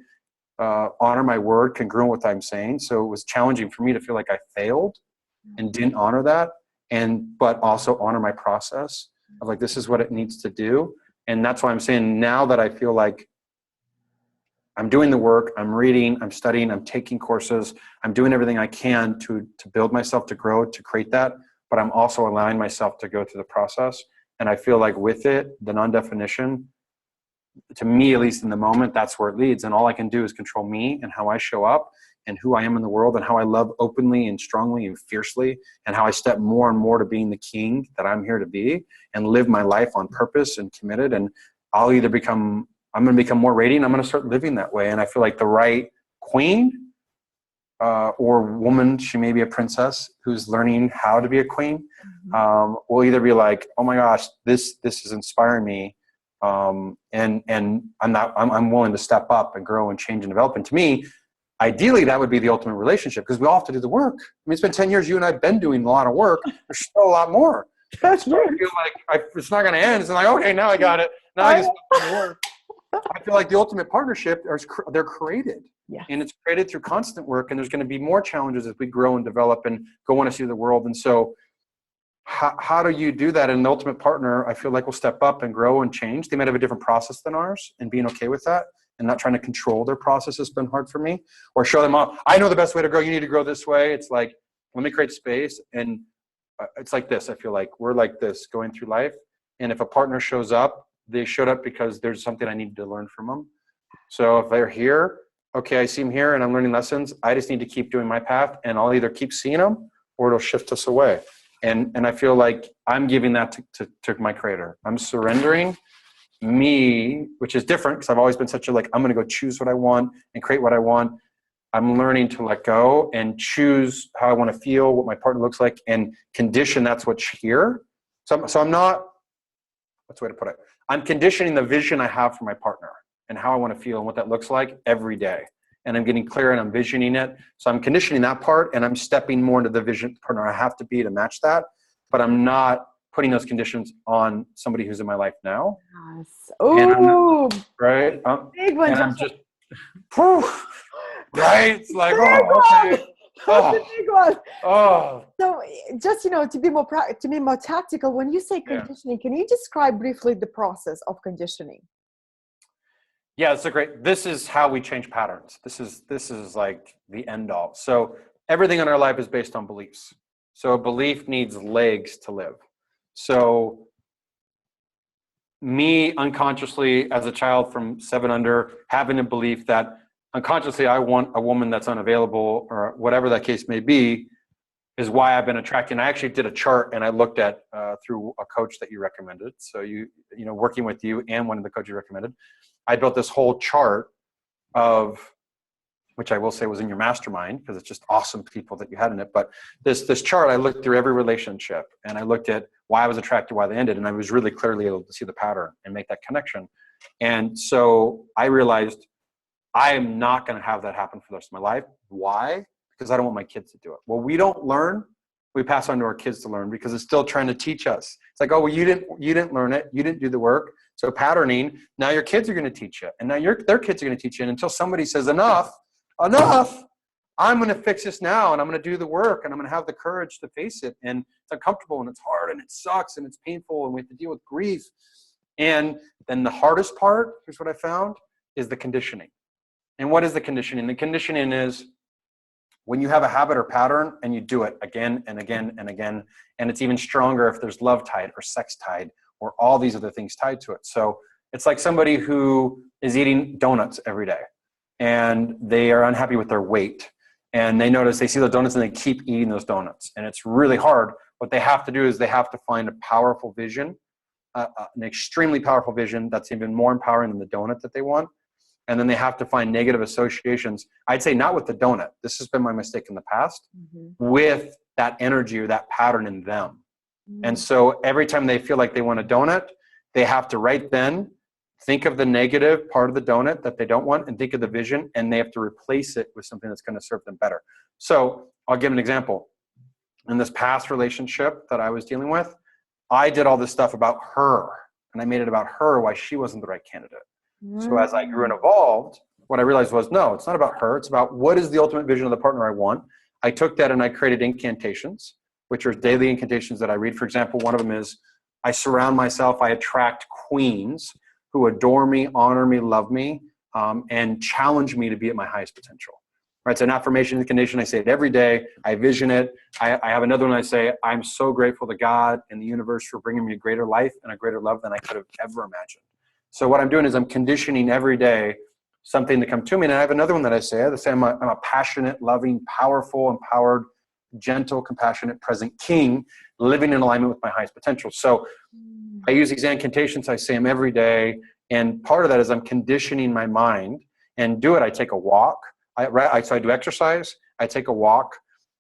honor my word, congruent with what I'm saying. So it was challenging for me to feel like I failed and didn't honor that. But also honor my process of like, this is what it needs to do. And that's why I'm saying now that I feel like I'm doing the work, I'm reading, I'm studying, I'm taking courses, I'm doing everything I can to build myself, to grow, to create that. But I'm also allowing myself to go through the process. And I feel like with it, the non-definition, to me, at least in the moment, that's where it leads. And all I can do is control me and how I show up and who I am in the world and how I love openly and strongly and fiercely, and how I step more and more to being the king that I'm here to be and live my life on purpose and committed. And I'm going to become more radiant. I'm going to start living that way. And I feel like the right queen or woman, she may be a princess who's learning how to be a queen, will either be like, oh my gosh, this is inspiring me. And I'm willing to step up and grow and change and develop. And to me, ideally, that would be the ultimate relationship, because we all have to do the work. I mean, it's been 10 years. You and I have been doing a lot of work. There's still a lot more. That's so I feel like it's not going to end. It's like, okay, now I got it. Now I can stop doing work. I feel like the ultimate partnership, they're created. Yes. And it's created through constant work. And there's going to be more challenges as we grow and develop and go on to see the world. And so how do you do that? And the ultimate partner, I feel like, will step up and grow and change. They might have a different process than ours, and being okay with that and not trying to control their process has been hard for me, or show them, I know the best way to grow. You need to grow this way. It's like, let me create space. And it's like this. I feel like we're like this going through life. And if a partner shows up, they showed up because there's something I need to learn from them. So if they're here, okay, I see them here and I'm learning lessons. I just need to keep doing my path, and I'll either keep seeing them or it'll shift us away. And I feel like I'm giving that to my creator. I'm surrendering me, which is different because I've always been such a like, I'm going to go choose what I want and create what I want. I'm learning to let go and choose how I want to feel, what my partner looks like, and condition that's what's here. So I'm not, what's the way to put it? I'm conditioning the vision I have for my partner and how I want to feel and what that looks like every day. And I'm getting clear and I'm visioning it. So I'm conditioning that part, and I'm stepping more into the vision partner I have to be to match that. But I'm not putting those conditions on somebody who's in my life now. Yes. Oh, right. big one. And I'm just, poof, right? It's like, okay. That's a big one. Oh. So just, to be more tactical, when you say conditioning, can you describe briefly the process of conditioning? Yeah, this is how we change patterns. This is like the end all. So everything in our life is based on beliefs. So a belief needs legs to live. So me unconsciously as a child from 7 under, having a belief that unconsciously I want a woman that's unavailable, or whatever that case may be, is why I've been attracted. And I actually did a chart, and I looked at through a coach that you recommended. So working with you and one of the coaches you recommended, I built this whole chart of, which I will say was in your mastermind because it's just awesome people that you had in it. But this chart, I looked through every relationship, and I looked at why I was attracted, why they ended. And I was really clearly able to see the pattern and make that connection. And so I realized I am not going to have that happen for the rest of my life. Why? Because I don't want my kids to do it. Well, we don't learn. We pass on to our kids to learn because it's still trying to teach us. It's like, oh, well, you didn't learn it. You didn't do the work. So patterning, now your kids are going to teach you. And now their kids are going to teach you. And until somebody says enough, I'm going to fix this now, and I'm going to do the work, and I'm going to have the courage to face it. And it's uncomfortable, and it's hard, and it sucks, and it's painful, and we have to deal with grief. And then the hardest part, here's what I found, is the conditioning. And what is the conditioning? The conditioning is when you have a habit or pattern and you do it again and again and again, and it's even stronger if there's love tied or sex tied or all these other things tied to it. So it's like somebody who is eating donuts every day and they are unhappy with their weight, and they see the donuts and they keep eating those donuts, and it's really hard. What they have to do is they have to find a powerful vision, an extremely powerful vision that's even more empowering than the donut that they want. And then they have to find negative associations. I'd say not with the donut. This has been my mistake in the past, with that energy or that pattern in them. And so every time they feel like they want a donut, they have to right then think of the negative part of the donut that they don't want and think of the vision, and they have to replace it with something that's going to serve them better. So I'll give an example. In this past relationship that I was dealing with, I did all this stuff about her, and I made it about her why she wasn't the right candidate. So as I grew and evolved, what I realized was, no, it's not about her. It's about what is the ultimate vision of the partner I want. I took that and I created incantations, which are daily incantations that I read. For example, one of them is, I surround myself, I attract queens who adore me, honor me, love me, and challenge me to be at my highest potential. Right? It's an affirmation incantation. I say it every day. I vision it. I have another one I say, I'm so grateful to God and the universe for bringing me a greater life and a greater love than I could have ever imagined. So what I'm doing is I'm conditioning every day something to come to me. And I have another one that I say I'm a passionate, loving, powerful, empowered, gentle, compassionate, present king living in alignment with my highest potential. So I use these incantations. I say them every day. And part of that is I'm conditioning my mind and do it. I take a walk. So I do exercise. I take a walk,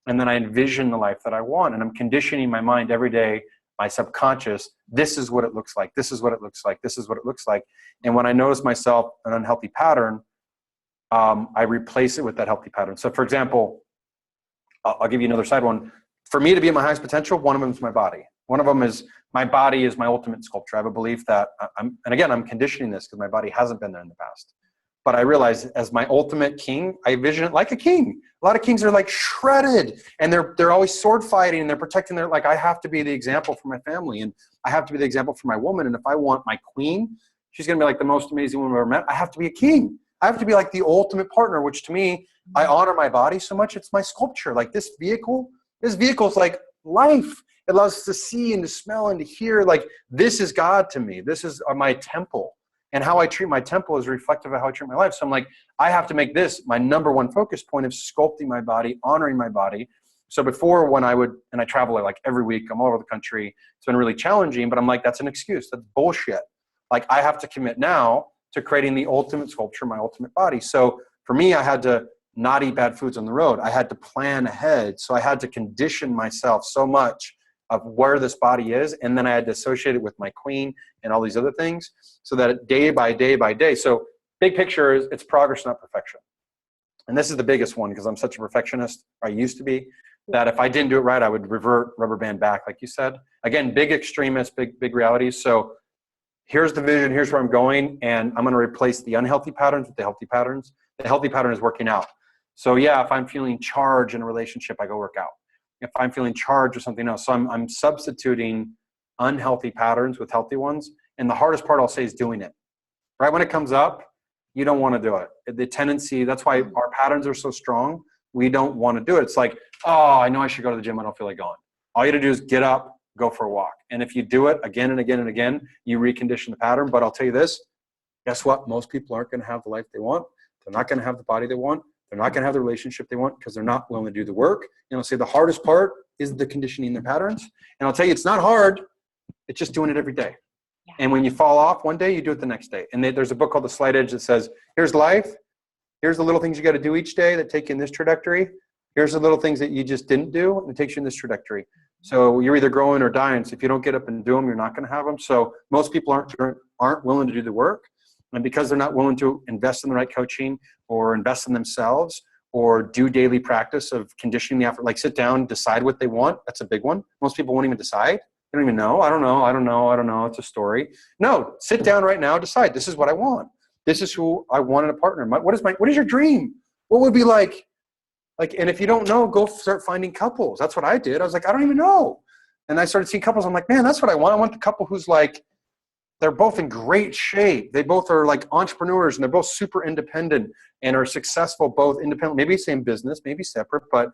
and then I envision the life that I want. And I'm conditioning my mind every day, my subconscious. This is what it looks like. This is what it looks like. This is what it looks like. And when I notice myself an unhealthy pattern, I replace it with that healthy pattern. So for example, I'll give you another side one. For me to be at my highest potential, one of them is my body. One of them is my body is my ultimate sculpture. I have a belief that I'm conditioning this because my body hasn't been there in the past. But I realize as my ultimate king, I vision it like a king. A lot of kings are like shredded, and they're always sword fighting, and they're protecting their, like, I have to be the example for my family, and I have to be the example for my woman. And if I want my queen, she's going to be like the most amazing woman I've ever met. I have to be a king. I have to be like the ultimate partner, which to me, I honor my body so much. It's my sculpture. Like this vehicle is like life. It allows us to see and to smell and to hear. Like this is God to me. This is my temple. And how I treat my temple is reflective of how I treat my life. So I'm like, I have to make this my number one focus point of sculpting my body, honoring my body. So before when I would, and I travel like every week, I'm all over the country. It's been really challenging, but I'm like, that's an excuse. That's bullshit. Like I have to commit now to creating the ultimate sculpture, my ultimate body. So for me, I had to not eat bad foods on the road. I had to plan ahead. So I had to condition myself so much of where this body is. And then I had to associate it with my queen and all these other things so that day by day by day. So big picture is it's progress, not perfection. And this is the biggest one because I'm such a perfectionist. I used to be that if I didn't do it right, I would revert rubber band back, like you said. Again, big extremists, big realities. So here's the vision, here's where I'm going. And I'm going to replace the unhealthy patterns with the healthy patterns. The healthy pattern is working out. So yeah, if I'm feeling charged in a relationship, I go work out. If I'm feeling charged or something else. So I'm substituting unhealthy patterns with healthy ones. And the hardest part I'll say is doing it. Right when it comes up, you don't want to do it. The tendency, that's why our patterns are so strong. We don't want to do it. It's like, oh, I know I should go to the gym. I don't feel like going. All you got to do is get up, go for a walk. And if you do it again and again and again, you recondition the pattern. But I'll tell you this, guess what? Most people aren't going to have the life they want. They're not going to have the body they want. They're not going to have the relationship they want because they're not willing to do the work. And I'll say the hardest part is the conditioning their patterns. And I'll tell you, it's not hard. It's just doing it every day. Yeah. And when you fall off one day, you do it the next day. And there's a book called The Slight Edge that says, here's life. Here's the little things you got to do each day that take you in this trajectory. Here's the little things that you just didn't do, and it takes you in this trajectory. So you're either growing or dying. So if you don't get up and do them, you're not going to have them. So most people aren't willing to do the work. And because they're not willing to invest in the right coaching or invest in themselves or do daily practice of conditioning the effort, like sit down, decide what they want. That's a big one. Most people won't even decide. They don't even know. I don't know. It's a story. No, sit down right now, decide. This is what I want. This is who I want in a partner. What is your dream? What would be like, and if you don't know, go start finding couples. That's what I did. I was like, I don't even know. And I started seeing couples. I'm like, man, that's what I want. I want the couple who's like, they're both in great shape. They both are like entrepreneurs and they're both super independent and are successful, both independent, maybe same business, maybe separate, but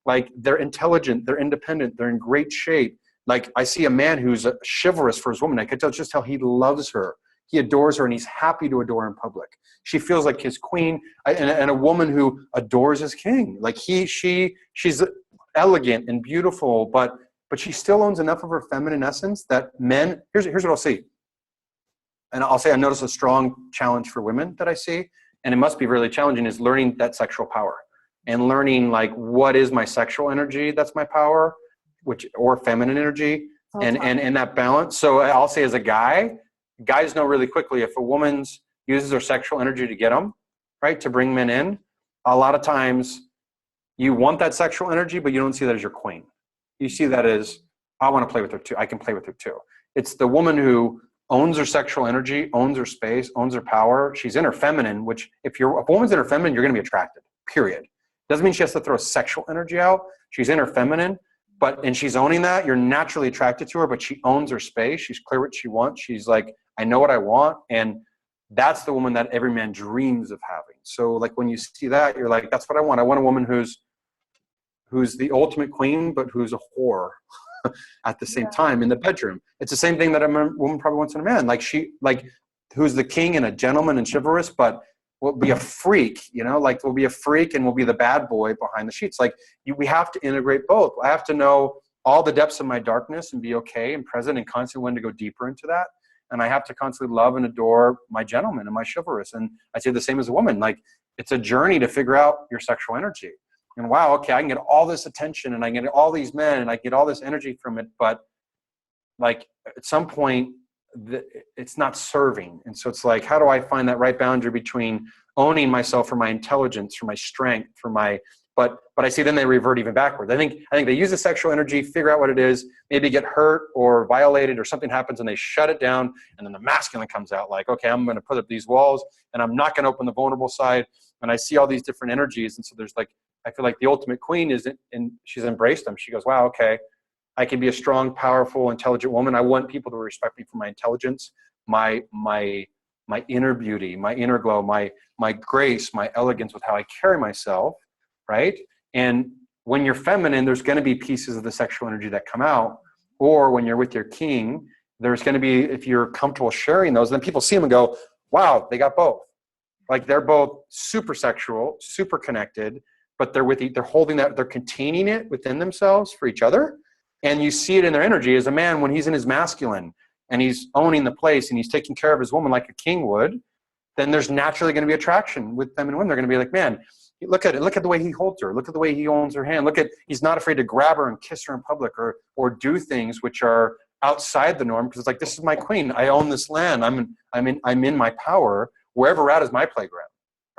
like they're intelligent, they're independent, they're in great shape. Like I see a man who's chivalrous for his woman. I could tell just how he loves her. He adores her and he's happy to adore her in public. She feels like his queen and a woman who adores his king. Like she's elegant and beautiful, but she still owns enough of her feminine essence that men, here's what I'll see. And I'll say I notice a strong challenge for women that I see, and it must be really challenging, is learning that sexual power and learning like what is my sexual energy that's my power, or feminine energy and that balance. So I'll say as a guy, guys know really quickly if a woman's uses her sexual energy to get them, right, to bring men in. A lot of times you want that sexual energy, but you don't see that as your queen. You see that as, I want to play with her too. I can play with her too. It's the woman who owns her sexual energy, owns her space, owns her power. She's in her feminine, which if a woman's in her feminine, you're going to be attracted, period. Doesn't mean she has to throw sexual energy out. She's in her feminine, and she's owning that. You're naturally attracted to her, but she owns her space. She's clear what she wants. She's like, I know what I want. And that's the woman that every man dreams of having. So like when you see that, you're like, that's what I want. I want a woman who's the ultimate queen, but who's a whore at the same time in the bedroom. It's the same thing that a woman probably wants in a man. Like who's the king and a gentleman and chivalrous, but will be a freak, like will be a freak and will be the bad boy behind the sheets. Like we have to integrate both. I have to know all the depths of my darkness and be okay and present and constantly want to go deeper into that. And I have to constantly love and adore my gentleman and my chivalrous. And I say the same as a woman. Like it's a journey to figure out your sexual energy. And wow, okay, I can get all this attention and I can get all these men and I get all this energy from it. But like at some point, it's not serving. And so it's like, how do I find that right boundary between owning myself for my intelligence, for my strength, but I see then they revert even backwards. I think they use the sexual energy, figure out what it is, maybe get hurt or violated or something happens and they shut it down. And then the masculine comes out like, okay, I'm going to put up these walls and I'm not going to open the vulnerable side. And I see all these different energies. And so there's like, I feel like the ultimate queen and she's embraced them. She goes, wow, okay, I can be a strong, powerful, intelligent woman. I want people to respect me for my intelligence, my inner beauty, my inner glow, my grace, my elegance with how I carry myself, right? And when you're feminine, there's going to be pieces of the sexual energy that come out. Or when you're with your king, there's going to be, if you're comfortable sharing those, then people see them and go, wow, they got both. Like they're both super sexual, super connected, but they're holding that, they're containing it within themselves for each other. And you see it in their energy as a man when he's in his masculine and he's owning the place and he's taking care of his woman like a king would, then there's naturally going to be attraction with feminine women. They're going to be like, man, look at it. Look at the way he holds her. Look at the way he owns her hand. He's not afraid to grab her and kiss her in public or do things which are outside the norm because it's like, this is my queen. I own this land. I'm in my power. Wherever we're at is my playground,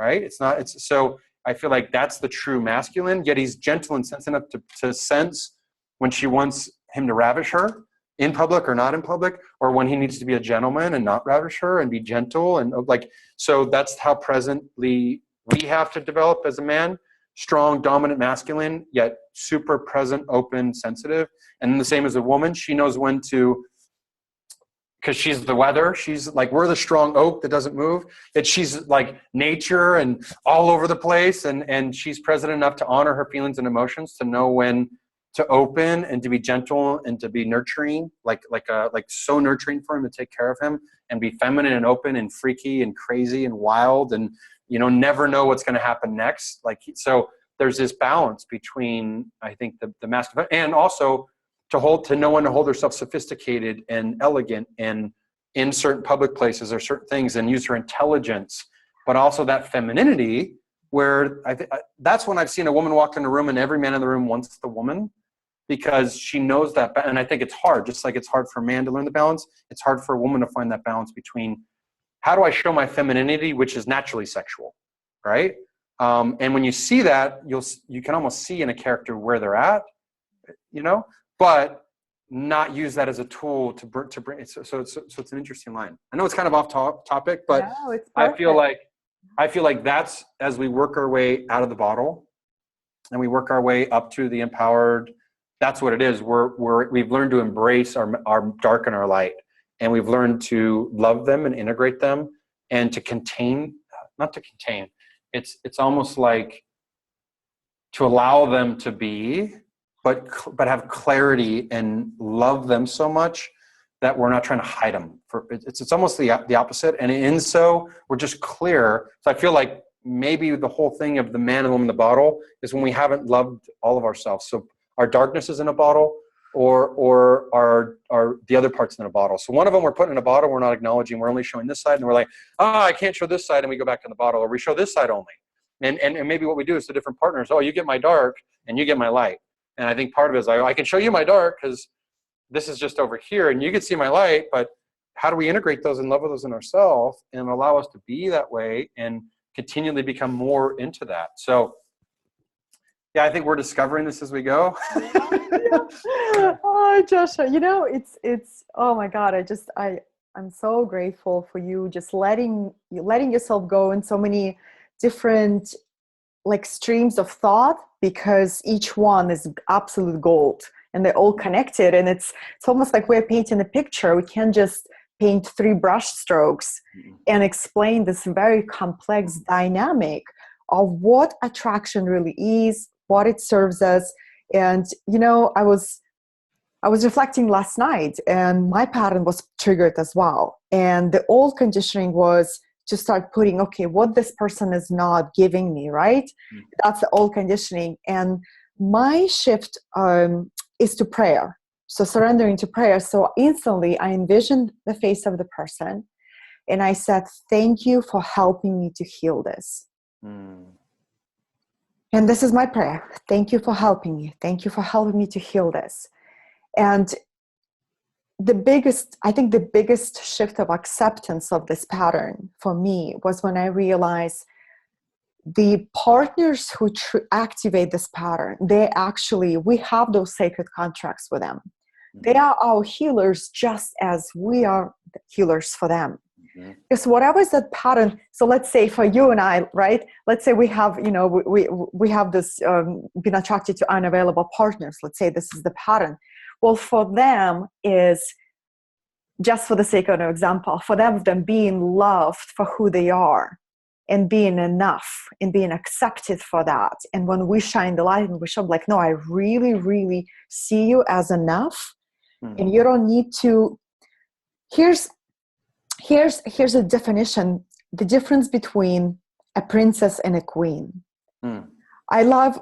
right? So I feel like that's the true masculine, yet he's gentle and sensitive to sense when she wants him to ravish her in public or not in public, or when he needs to be a gentleman and not ravish her and be gentle. And like, so that's how presently we have to develop as a man, strong, dominant, masculine, yet super present, open, sensitive. And the same as a woman, she knows when to, because she's the weather. She's like, we're the strong oak that doesn't move. She's like nature and all over the place. And she's present enough to honor her feelings and emotions, to know when to open and to be gentle and to be nurturing, like so nurturing for him, to take care of him and be feminine and open and freaky and crazy and wild and, never know what's going to happen next. So there's this balance between, I think, the masculine and also to know when to hold herself sophisticated and elegant and in certain public places or certain things and use her intelligence, but also that femininity where that's when I've seen a woman walk in a room and every man in the room wants the woman, because she knows that. And I think it's hard, just like it's hard for a man to learn the balance. It's hard for a woman to find that balance between how do I show my femininity, which is naturally sexual, right? And when you see that, you can almost see in a character where they're at, but not use that as a tool to bring it. So it's an interesting line. I know it's kind of off topic, but no, it's I feel like that's as we work our way out of the bottle and we work our way up to the empowered. That's what it is. We've learned to embrace our dark and our light, and we've learned to love them and integrate them and to contain, not to contain. It's almost like to allow them to be, but have clarity and love them so much that we're not trying to hide them. It's almost the opposite. And in so we're just clear. So I feel like maybe the whole thing of the man and woman in the bottle is when we haven't loved all of ourselves. So our darkness is in a bottle, or our the other parts in a bottle. So one of them we're putting in a bottle, we're not acknowledging, we're only showing this side, and we're like, I can't show this side, and we go back in the bottle, or we show this side only. And maybe what we do is the different partners, you get my dark and you get my light. And I think part of it is I can show you my dark because this is just over here and you can see my light, but how do we integrate those and love those in ourselves and allow us to be that way and continually become more into that? So yeah, I think we're discovering this as we go. Oh, Joshua, it's oh my God, I'm so grateful for you just letting yourself go in so many different like streams of thought, because each one is absolute gold and they're all connected, and it's almost like we're painting a picture. We can't just paint 3 brush strokes and explain this very complex dynamic of what attraction really is, what it serves us. And I was reflecting last night, and my pattern was triggered as well. And the old conditioning was to start putting, okay, what this person is not giving me, right? That's the old conditioning. And my shift is to prayer. So surrendering to prayer. So instantly I envisioned the face of the person and I said, thank you for helping me to heal this. And this is my prayer. Thank you for helping me. Thank you for helping me to heal this. And the biggest shift of acceptance of this pattern for me was when I realized the partners who activate this pattern, we have those sacred contracts with them. They are our healers just as we are the healers for them. Because whatever is that pattern, so let's say for you and I, right? Let's say we have, we have this, been attracted to unavailable partners. Let's say this is the pattern. Well, for them is, just for the sake of an example, for them being loved for who they are and being enough and being accepted for that. And when we shine the light and we show like, no, I really, really see you as enough. And you don't need to, here's a definition, the difference between a princess and a queen. I love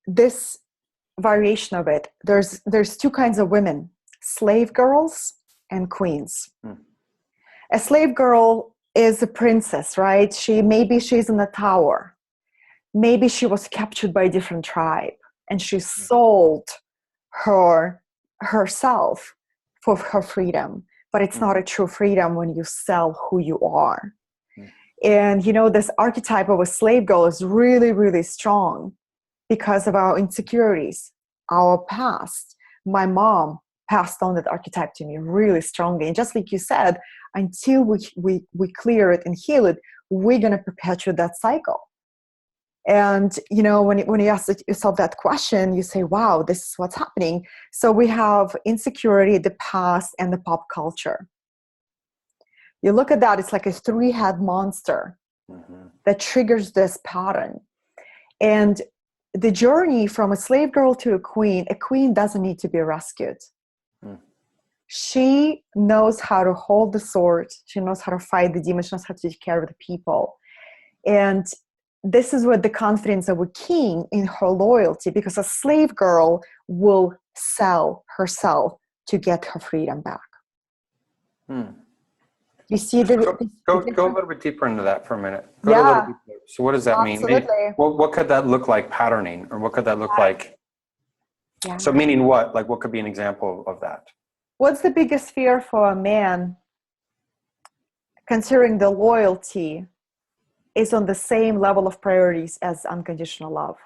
this variation of it. There's 2 kinds of women, slave girls and queens. A slave girl is a princess, right? Maybe she's in a tower. Maybe she was captured by a different tribe and she sold herself for her freedom. But it's not a true freedom when you sell who you are. And this archetype of a slave girl is really, really strong because of our insecurities, our past. My mom passed on that archetype to me really strongly. And just like you said, until we clear it and heal it, we're going to perpetuate that cycle. And, when you ask yourself that question, you say, wow, this is what's happening. So we have insecurity, the past, and the pop culture. You look at that, it's like a 3-head monster that triggers this pattern. And the journey from a slave girl to a queen doesn't need to be rescued. She knows how to hold the sword. She knows how to fight the demons. She knows how to take care of the people. And this is what the confidence of a king in her loyalty, because a slave girl will sell herself to get her freedom back. You see go a little bit deeper into that for a minute. Go a little deeper. So what does that mean? What could that look like, patterning, or what could that look like? Yeah. So meaning what? Like what could be an example of that? What's the biggest fear for a man considering the loyalty is on the same level of priorities as unconditional love?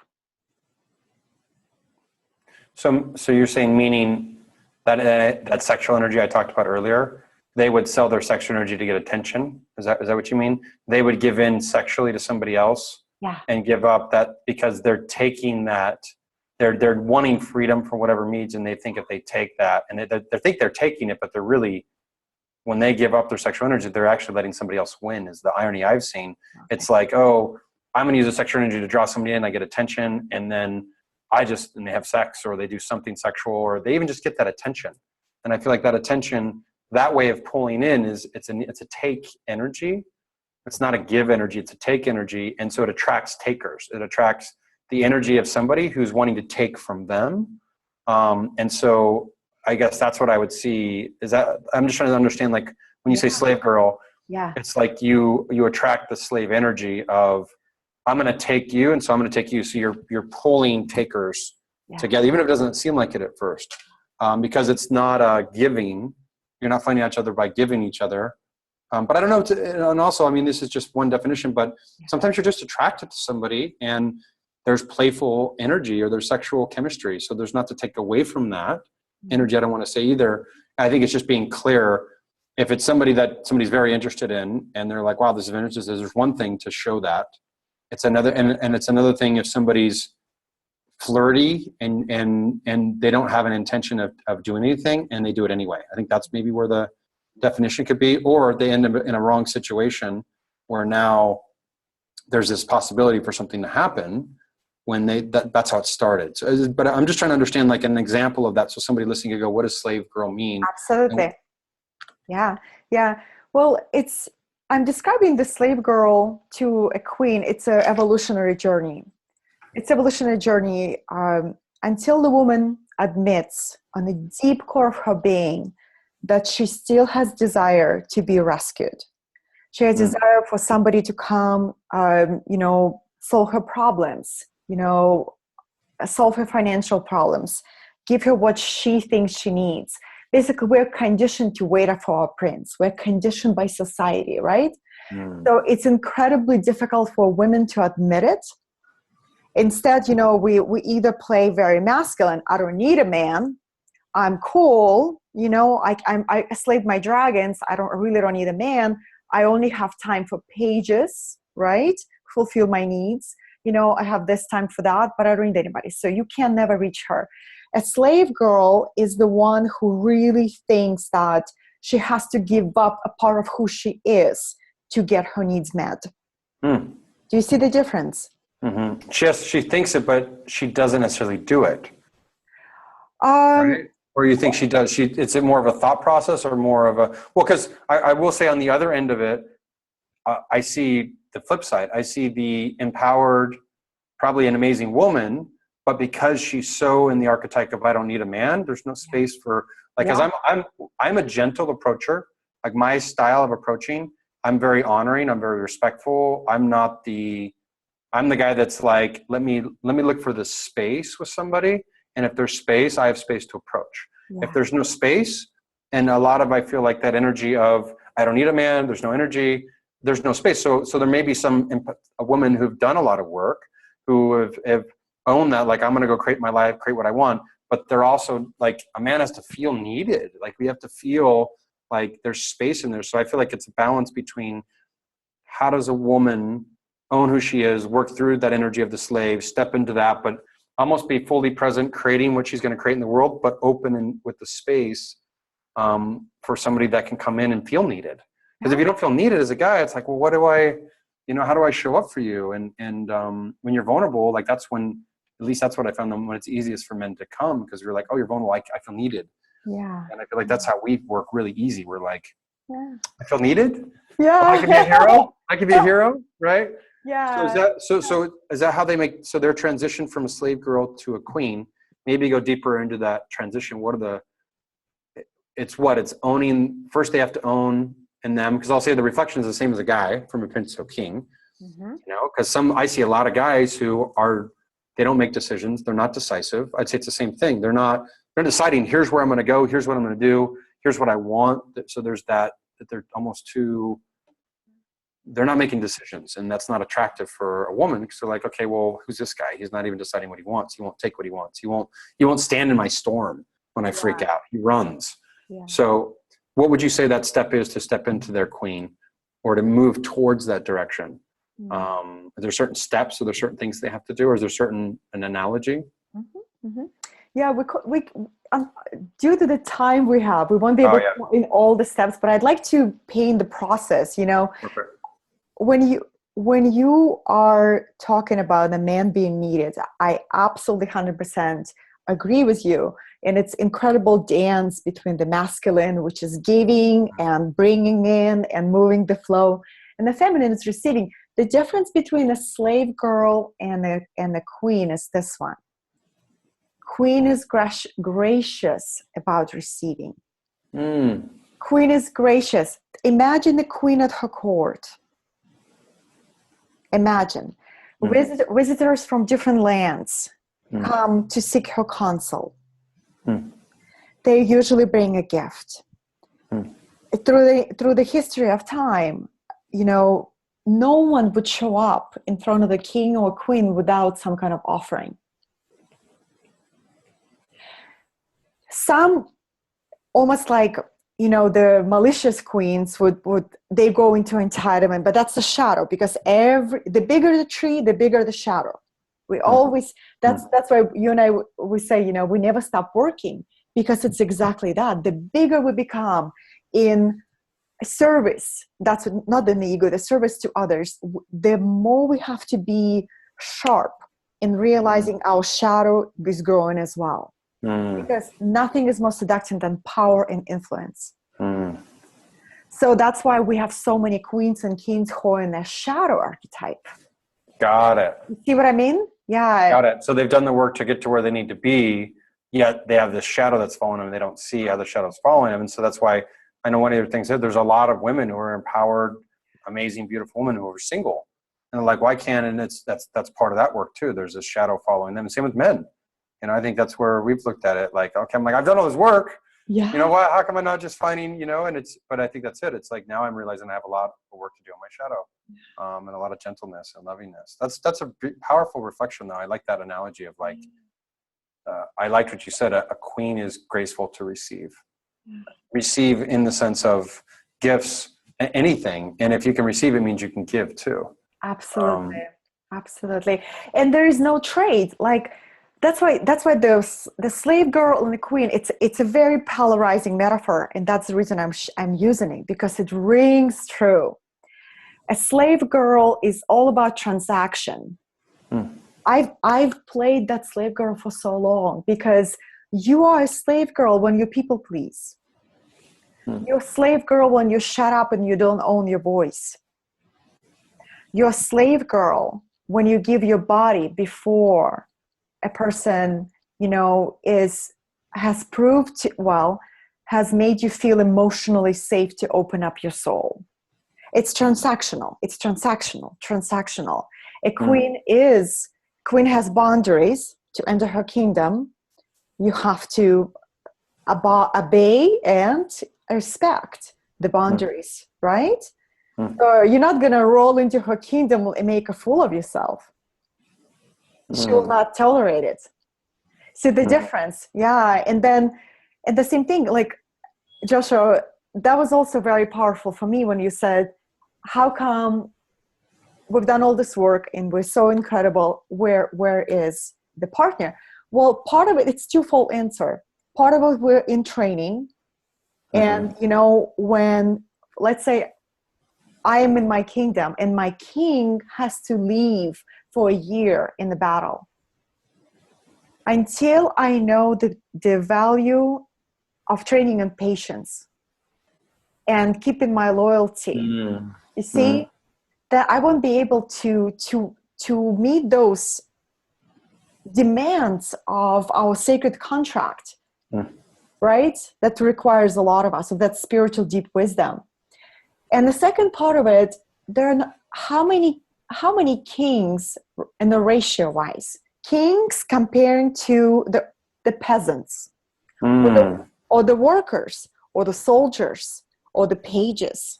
So you're saying, meaning that sexual energy I talked about earlier, they would sell their sexual energy to get attention. Is that what you mean? They would give in sexually to somebody else and give up that because they're taking that, they're wanting freedom for whatever needs, and they think if they take that, and they think they're taking it, but they're really, when they give up their sexual energy, they're actually letting somebody else win, is the irony I've seen. Okay. It's like, oh, I'm going to use the sexual energy to draw somebody in, I get attention, and then and they have sex, or they do something sexual, or they even just get that attention. And I feel like that attention, that way of pulling in it's a take energy. It's not a give energy, it's a take energy. And so it attracts takers. It attracts the energy of somebody who's wanting to take from them. And so I guess that's what I would see is that I'm just trying to understand, like when you say slave girl, it's like you attract the slave energy of, I'm going to take you. And so I'm going to take you. So you're pulling takers together, even if it doesn't seem like it at first. because it's not giving. You're not finding each other by giving each other. But I don't know. And also, I mean, this is just one definition, but sometimes you're just attracted to somebody and there's playful energy or there's sexual chemistry. So there's not to take away from that energy. I don't want to say either. I think it's just being clear. If it's somebody that somebody's very interested in and they're like, wow, this is interesting, there's one thing to show that. It's another, and it's another thing if somebody's flirty and they don't have an intention of doing anything and they do it anyway. I think that's maybe where the definition could be, or they end up in a wrong situation where now there's this possibility for something to happen when that's how it started. So, but I'm just trying to understand like an example of that. So somebody listening could go, what does slave girl mean? Absolutely. Yeah. Well, I'm describing the slave girl to a queen. It's an evolutionary journey. It's evolutionary journey until the woman admits on the deep core of her being that she still has desire to be rescued. She has desire for somebody to come, solve her problems, solve her financial problems, give her what she thinks she needs. Basically, we're conditioned to wait for our prince. We're conditioned by society, right? So it's incredibly difficult for women to admit it. Instead, we either play very masculine. I don't need a man. I'm cool. I slave my dragons. I really don't need a man. I only have time for pages, right? Fulfill my needs. I have this time for that, but I don't need anybody. So you can never reach her. A slave girl is the one who really thinks that she has to give up a part of who she is to get her needs met. Do you see the difference? Mm-hmm. She thinks it, but she doesn't necessarily do it. Right? Or you think she does? Is it more of a thought process or more of a? Well, because I will say on the other end of it, I see the flip side. I see the empowered, probably an amazing woman, but because she's so in the archetype of I don't need a man, there's no space for because I'm a gentle approacher. Like my style of approaching, I'm very honoring. I'm very respectful. I'm the guy that's like, let me look for the space with somebody. And if there's space, I have space to approach. Yeah. If there's no space, and I feel like that energy of, I don't need a man, there's no energy, there's no space. So there may be a woman who've done a lot of work, who have owned that, like, I'm going to go create my life, create what I want. But they're also like, a man has to feel needed. Like we have to feel like there's space in there. So I feel like it's a balance between how does a woman own who she is, work through that energy of the slave, step into that, but almost be fully present, creating what she's going to create in the world, but open and with the space for somebody that can come in and feel needed. Because if you don't feel needed as a guy, it's like, well, how do I show up for you? And when you're vulnerable, like that's when, at least that's what I found when it's easiest for men to come, because you're like, oh, you're vulnerable. I feel needed. Yeah. And I feel like that's how we work really easy. We're like, I feel needed. Yeah. Oh, I can be a hero. I can be a hero. Right. Yeah. So is that how they make, so their transition from a slave girl to a queen, maybe go deeper into that transition. It's owning, first they have to own in them. Cause I'll say the reflection is the same as a guy from a prince to a king, cause I see a lot of guys who they don't make decisions. They're not decisive. I'd say it's the same thing. They're deciding, here's where I'm going to go. Here's what I'm going to do. Here's what I want. So there's that they're almost they're not making decisions, and that's not attractive for a woman, because they're like, okay, well, who's this guy? He's not even deciding what he wants. He won't take what he wants. He won't stand in my storm when I freak out. He runs. Yeah. So what would you say that step is to step into their queen or to move towards that direction? Are there certain steps? Are there certain things they have to do? Or is there an analogy? Yeah, we due to the time we have, we won't be able to in all the steps, but I'd like to paint the process, Okay. When you are talking about a man being needed, I absolutely 100% agree with you. And it's incredible dance between the masculine, which is giving and bringing in and moving the flow, and the feminine is receiving. The difference between a slave girl and a queen is this one. Queen is gracious about receiving. Queen is gracious. Imagine the queen at her court. Imagine visitors from different lands come to seek her counsel. they usually bring a gift. Hmm. Through the history of time, you know, no one would show up in front of the king or queen without some kind of offering. Some almost like, you know, the malicious queens would they go into entitlement, but that's the shadow, because the bigger the tree, the bigger the shadow. We always, that's why you and I, we say, you know, we never stop working, because it's exactly that. The bigger we become in service, that's not in the ego, the service to others, the more we have to be sharp in realizing our shadow is growing as well. Because nothing is more seductive than power and influence. So that's why we have so many queens and kings who are in their shadow archetype. Got it. You see what I mean? Yeah. Got it. So they've done the work to get to where they need to be, yet they have this shadow that's following them. They don't see how the shadow's following them. And so that's why I know one of the things that there's a lot of women who are empowered, amazing, beautiful women who are single. And they're like, why can't? And that's part of that work too. There's this shadow following them. And same with men. You know, I think that's where we've looked at it. Like, okay, I'm like, I've done all this work. Yeah. You know what? How come I'm not just finding, you know, but I think that's it. It's like, now I'm realizing I have a lot of work to do on my shadow, and a lot of gentleness and lovingness. That's a powerful reflection though. I like that analogy of like, I liked what you said. A queen is graceful to receive. Receive in the sense of gifts, anything. And if you can receive, it means you can give too. Absolutely. Absolutely. And there is no trade. Like, that's why the slave girl and the queen, it's a very polarizing metaphor, and that's the reason I'm using it, because it rings true. A slave girl is all about transaction. I've played that slave girl for so long, because you are a slave girl when you people please. You're a slave girl when you shut up and you don't own your voice. You're a slave girl when you give your body before a person, you know, has made you feel emotionally safe to open up your soul. It's transactional. A queen has boundaries. To enter her kingdom, you have to obey and respect the boundaries, right? So you're not going to roll into her kingdom and make a fool of yourself. She will not tolerate it. See the difference? Yeah. And the same thing, like, Joshua, that was also very powerful for me when you said, how come we've done all this work and we're so incredible, where is the partner? Well, part of it's twofold answer. Part of it, we're in training. And, you know, when, let's say, I am in my kingdom and my king has to leave for a year in the battle, until I know the value of training and patience and keeping my loyalty, you see, that I won't be able to meet those demands of our sacred contract, right? That requires a lot of us, of that spiritual deep wisdom. And the second part of it, how many kings in the ratio wise, kings comparing to the peasants, or the workers, or the soldiers, or the pages.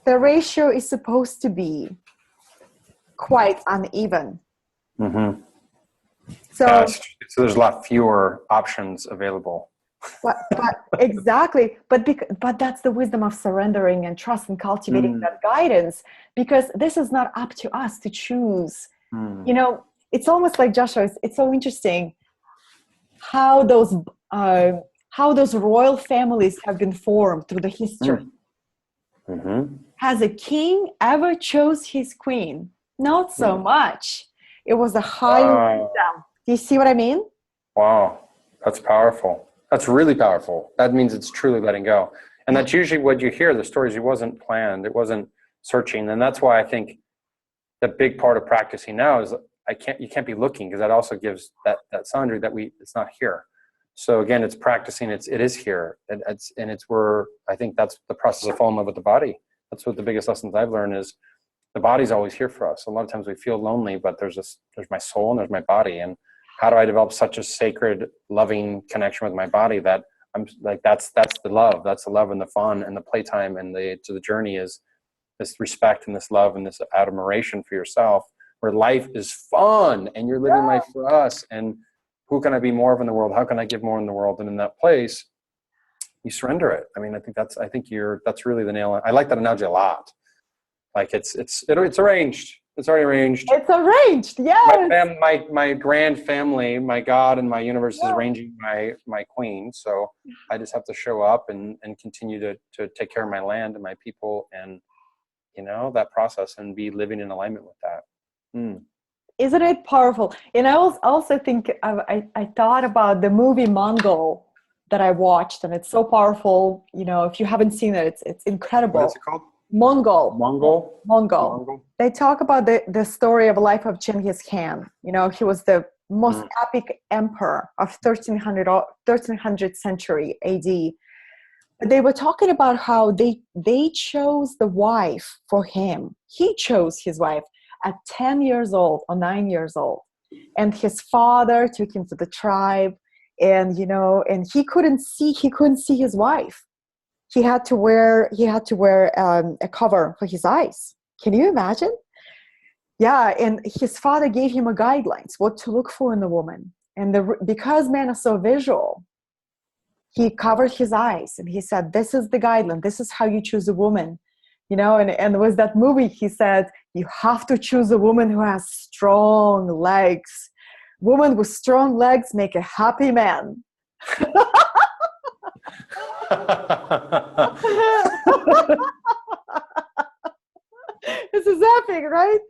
The ratio is supposed to be quite uneven. So there's a lot fewer options available. But exactly, but that's the wisdom of surrendering and trust and cultivating that guidance, because this is not up to us to choose. You know, it's almost like, Joshua, it's so interesting how those royal families have been formed through the history. Has a king ever chose his queen? Not so much. It was a higher wisdom. Do you see what I mean? Wow, that's powerful. That's really powerful. That means it's truly letting go. And that's usually what you hear, the stories. It wasn't planned. It wasn't searching. And that's why I think the big part of practicing now is you can't be looking, because that also gives that boundary that it's not here. So again, it's practicing. It is here. And it's where I think that's the process of falling in love with the body. That's what the biggest lessons I've learned is the body's always here for us. A lot of times we feel lonely, but there's my soul and there's my body. And how do I develop such a sacred, loving connection with my body that I'm like, that's the love. That's the love and the fun and the playtime and the journey is this respect and this love and this admiration for yourself, where life is fun and you're living life for us. And who can I be more of in the world? How can I give more in the world? And in that place, you surrender it. I mean, that's really the nail. I like that analogy a lot. Like it's arranged. It's already arranged. It's arranged. Yes. My grand family, my God and my universe is arranging my queen. So I just have to show up and continue to take care of my land and my people and, that process and be living in alignment with that. Isn't it powerful? And I also think I thought about the movie Mongol that I watched, and it's so powerful. If you haven't seen it, it's incredible. What is it called? Mongol. They talk about the story of life of Genghis Khan. He was the most epic emperor of 1300th century AD. But they were talking about how they chose the wife for him. He chose his wife at 10 years old or 9 years old. And his father took him to the tribe, and he couldn't see his wife. He had to wear a cover for his eyes. Can you imagine? Yeah, and his father gave him guidelines what to look for in a woman. And because men are so visual, he covered his eyes and he said, "This is the guideline. This is how you choose a woman." And with that movie, he said, "You have to choose a woman who has strong legs. Women with strong legs make a happy man." This is epic, right?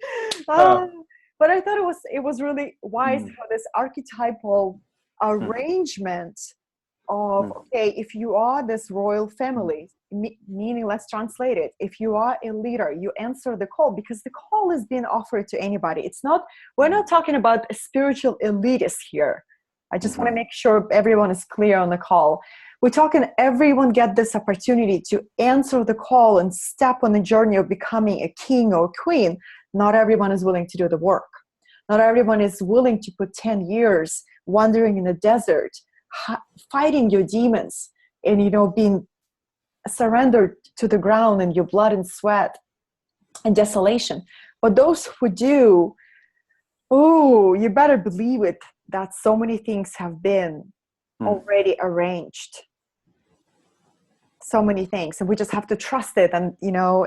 But I thought it was really wise how this archetypal arrangement of, okay, if you are this royal family, meaning, let's translate it, if you are a leader, you answer the call, because the call is being offered to anybody. We're not talking about a spiritual elitist here. I just want to make sure everyone is clear on the call. We're talking everyone get this opportunity to answer the call and step on the journey of becoming a king or queen. Not everyone is willing to do the work. Not everyone is willing to put 10 years wandering in the desert, fighting your demons and, being surrendered to the ground in your blood and sweat and desolation. But those who do, you better believe it, that so many things have been already arranged. So many things. And we just have to trust it and,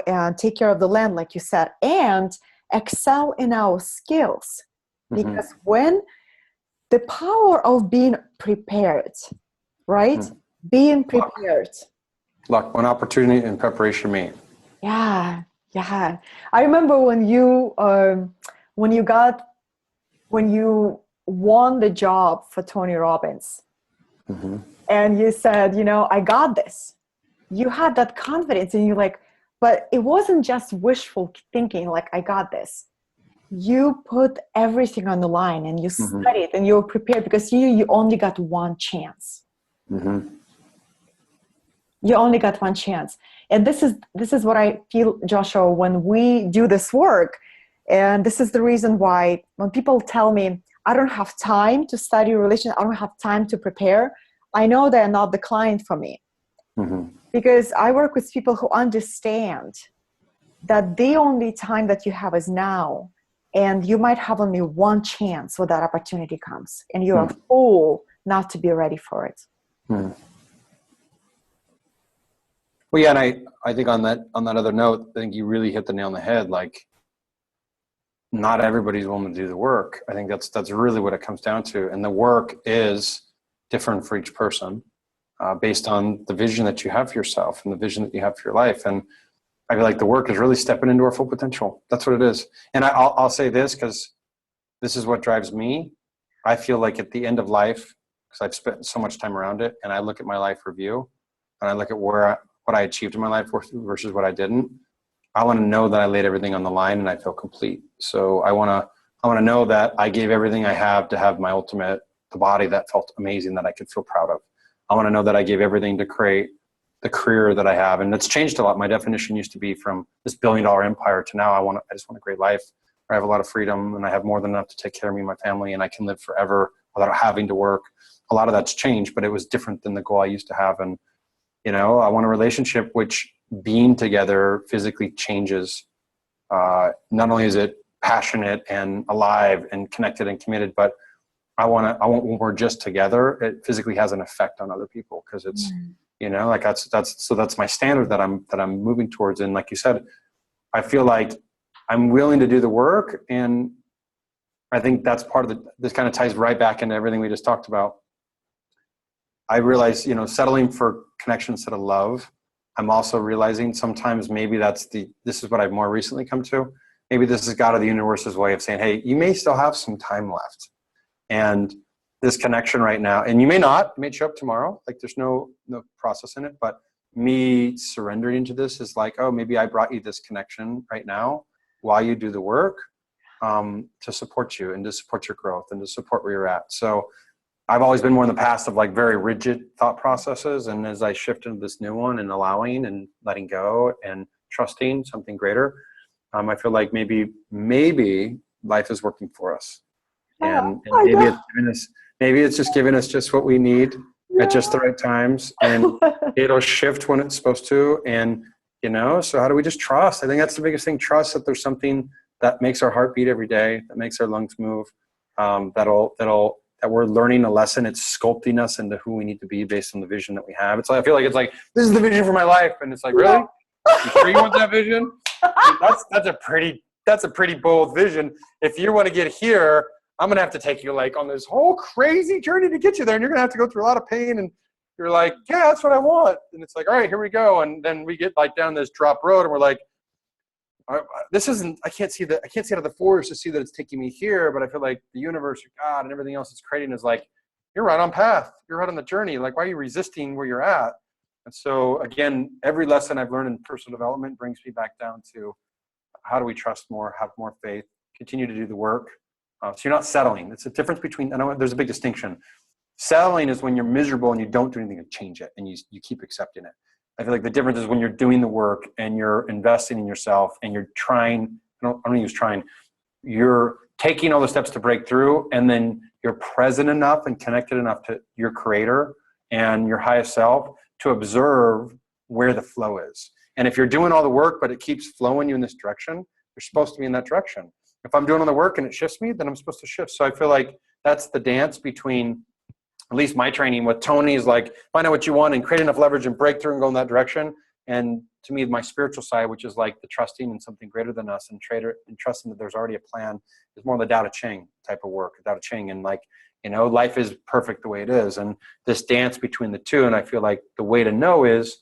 and take care of the land, like you said, and excel in our skills. Because when the power of being prepared, right? Being prepared. Luck, when opportunity and preparation meet. Yeah. I remember when you won the job for Tony Robbins, and you said, I got this. You had that confidence, and you're like, but it wasn't just wishful thinking, like, I got this. You put everything on the line and you studied and you were prepared, because you only got one chance. You only got one chance. And this is what I feel, Joshua, when we do this work. And this is the reason why when people tell me, I don't have time to study religion, I don't have time to prepare, I know they're not the client for me. Because I work with people who understand that the only time that you have is now. And you might have only one chance when that opportunity comes. And you're a fool not to be ready for it. Well, yeah, and I think on that other note, I think you really hit the nail on the head. Like, not everybody's willing to do the work. I think that's really what it comes down to. And the work is different for each person, based on the vision that you have for yourself and the vision that you have for your life. And I feel like the work is really stepping into our full potential. That's what it is. And I'll say this, because this is what drives me. I feel like at the end of life, because I've spent so much time around it, and I look at my life review, and I look at what I achieved in my life versus what I didn't. I want to know that I laid everything on the line and I feel complete. So I want to know that I gave everything I have to have the body that felt amazing, that I could feel proud of. I want to know that I gave everything to create the career that I have. And it's changed a lot. My definition used to be from this $1 billion empire to now I just want a great life where I have a lot of freedom and I have more than enough to take care of me and my family, and I can live forever without having to work. A lot of that's changed, but it was different than the goal I used to have. And, I want a relationship which being together physically changes. Not only is it passionate and alive and connected and committed, but I want when we're just together, it physically has an effect on other people, because it's, like that's my standard that I'm moving towards. And like you said, I feel like I'm willing to do the work. And I think that's part of this kind of ties right back into everything we just talked about. I realize, settling for connection instead of love. I'm also realizing sometimes maybe this is what I've more recently come to. Maybe this is God or the universe's way of saying, hey, you may still have some time left. And this connection right now, and you may not, it may show up tomorrow. Like there's no process in it, but me surrendering to this is like, oh, maybe I brought you this connection right now while you do the work, to support you and to support your growth and to support where you're at. So I've always been more in the past of like very rigid thought processes. And as I shift into this new one and allowing and letting go and trusting something greater, I feel like maybe life is working for us. And maybe it's just giving us just what we need at just the right times, and it'll shift when it's supposed to. And, so how do we just trust? I think that's the biggest thing. Trust that there's something that makes our heart beat every day, that makes our lungs move, that we're learning a lesson. It's sculpting us into who we need to be based on the vision that we have. It's like, I feel like it's like, this is the vision for my life. And it's like, really? You sure you want that vision? That's a pretty bold vision. If you want to get here, I'm going to have to take you like on this whole crazy journey to get you there. And you're going to have to go through a lot of pain. And you're like, yeah, that's what I want. And it's like, all right, here we go. And then we get like down this drop road and we're like, this isn't, I can't see out of the forest to see that it's taking me here. But I feel like the universe or God and everything else it's creating is like, you're right on path. You're right on the journey. Like, why are you resisting where you're at? And so again, every lesson I've learned in personal development brings me back down to how do we trust more, have more faith, continue to do the work. So you're not settling. It's a difference between, I know there's a big distinction. Settling is when you're miserable and you don't do anything to change it and you keep accepting it. I feel like the difference is when you're doing the work and you're investing in yourself and you're trying, I don't use trying, you're taking all the steps to break through, and then you're present enough and connected enough to your creator and your highest self to observe where the flow is. And if you're doing all the work, but it keeps flowing you in this direction, you're supposed to be in that direction. If I'm doing all the work and it shifts me, then I'm supposed to shift. So I feel like that's the dance between, at least my training with Tony is like, find out what you want and create enough leverage and break through and go in that direction. And to me, my spiritual side, which is like the trusting in something greater than us and trusting that there's already a plan, is more the Tao Te Ching type of work, Tao Te Ching. And like, life is perfect the way it is. And this dance between the two. And I feel like the way to know is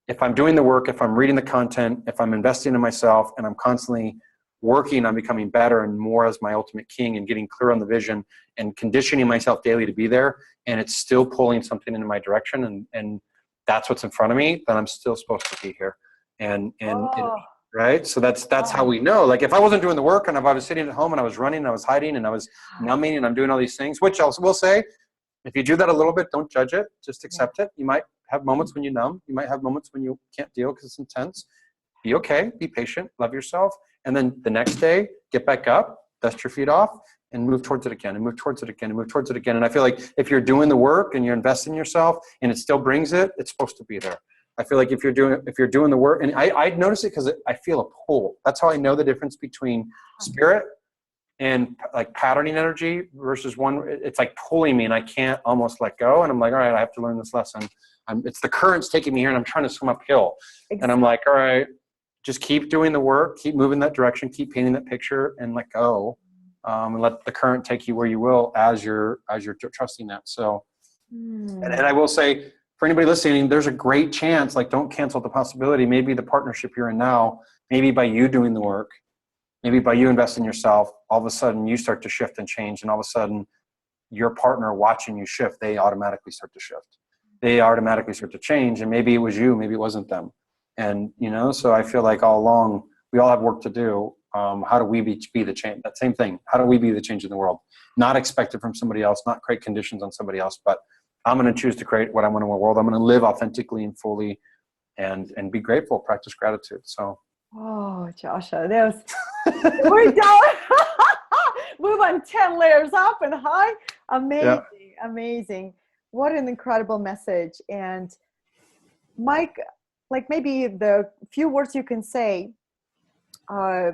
if I'm doing the work, if I'm reading the content, if I'm investing in myself and I'm constantly working on becoming better and more as my ultimate king and getting clear on the vision and conditioning myself daily to be there, and it's still pulling something into my direction and that's what's in front of me, then I'm still supposed to be here. Right? So that's how we know. Like if I wasn't doing the work and if I was sitting at home and I was running and I was hiding and I was numbing and I'm doing all these things, which I will say, if you do that a little bit, don't judge it, just accept it. You might have moments when you numb. You might have moments when you can't deal because it's intense. Be okay, be patient, love yourself. And then the next day, get back up, dust your feet off, and move towards it again, and move towards it again, and move towards it again. And I feel like if you're doing the work and you're investing in yourself and it still brings it, it's supposed to be there. I feel like if you're doing the work, and I notice it because I feel a pull. That's how I know the difference between spirit and like patterning energy versus one. It's like pulling me and I can't almost let go. And I'm like, all right, I have to learn this lesson. It's the current's taking me here and I'm trying to swim uphill. Exactly. And I'm like, all right, just keep doing the work, keep moving that direction, keep painting that picture, and let go, and let the current take you where you will as you're trusting that. So, and I will say for anybody listening, there's a great chance. Like, don't cancel the possibility. Maybe the partnership you're in now, maybe by you doing the work, maybe by you investing in yourself, all of a sudden you start to shift and change, and all of a sudden your partner watching you shift, they automatically start to shift. They automatically start to change, and maybe it was you, maybe it wasn't them. And, so I feel like all along, we all have work to do. How do we be the change? That same thing. How do we be the change in the world? Not expect it from somebody else, not create conditions on somebody else, but I'm going to choose to create what I want in the world. I'm going to live authentically and fully and be grateful, practice gratitude. So. Oh, Joshua, that was, we're done. We went 10 layers up and high. Amazing, Yeah. amazing. What an incredible message. And Mike, like maybe the few words you can say, uh,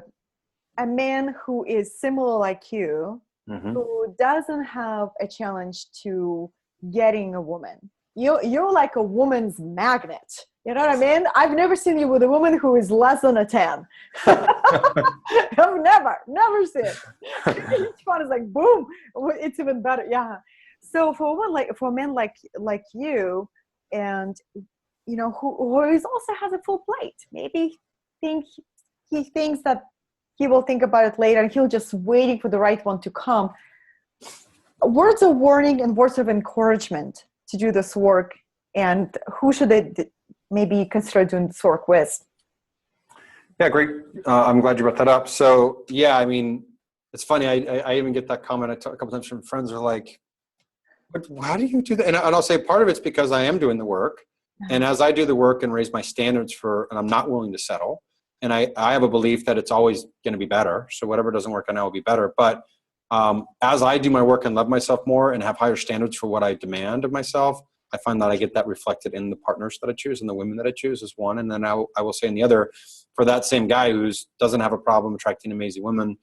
a man who is similar like you, Hmm. who doesn't have a challenge to getting a woman. You're like a woman's magnet. You know what I mean? I've never seen you with a woman who is less than a 10. I've never seen. Each one is like, boom, it's even better. Yeah. So for a woman for a man like you, and who is also has a full plate, maybe think he thinks that he will think about it later and he'll just waiting for the right one to come. Words of warning and words of encouragement to do this work, and who should they maybe consider doing this work with? Yeah, great. I'm glad you brought that up. So yeah, I mean, it's funny. I even get that comment a couple times from friends who are like, how do you do that? And I'll say part of it's because I am doing the work. And as I do the work and raise my standards and I'm not willing to settle. And I have a belief that it's always going to be better. So whatever doesn't work, I know will be better. But as I do my work and love myself more and have higher standards for what I demand of myself, I find that I get that reflected in the partners that I choose and the women that I choose is one. And then I will say in the other, for that same guy who doesn't have a problem attracting amazing women,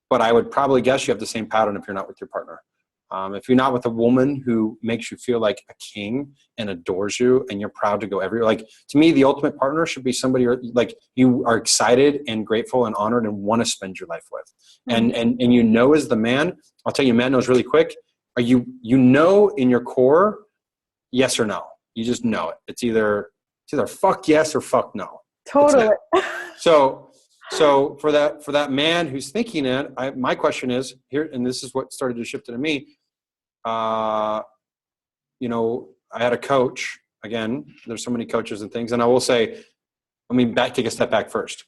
but I would probably guess you have the same pattern if you're not with your partner. If you're not with a woman who makes you feel like a king and adores you and you're proud to go everywhere, like to me, the ultimate partner should be somebody like you are excited and grateful and honored and want to spend your life with. Mm-hmm. And as the man, I'll tell you, man knows really quick. You know in your core, yes or no. You just know it. It's either fuck yes or fuck no. Totally. So for that man who's thinking it, my question is here, and this is what started to shift it to me. I had a coach. Again, there's so many coaches and things, and I will say, take a step back first.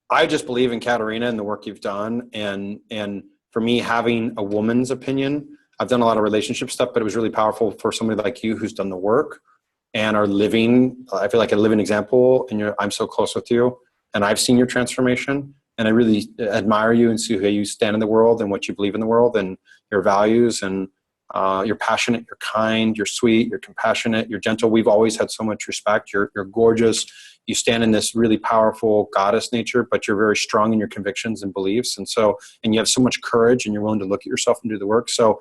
I just believe in Katerina and the work you've done, and for me, having a woman's opinion. I've done a lot of relationship stuff, but it was really powerful for somebody like you who's done the work and are living. I feel like a living example, and I'm so close with you, and I've seen your transformation, and I really admire you and see how you stand in the world and what you believe in the world and your values, and you're passionate, you're kind, you're sweet, you're compassionate, you're gentle. We've always had so much respect. You're gorgeous. You stand in this really powerful goddess nature, but you're very strong in your convictions and beliefs. And you have so much courage and you're willing to look at yourself and do the work. So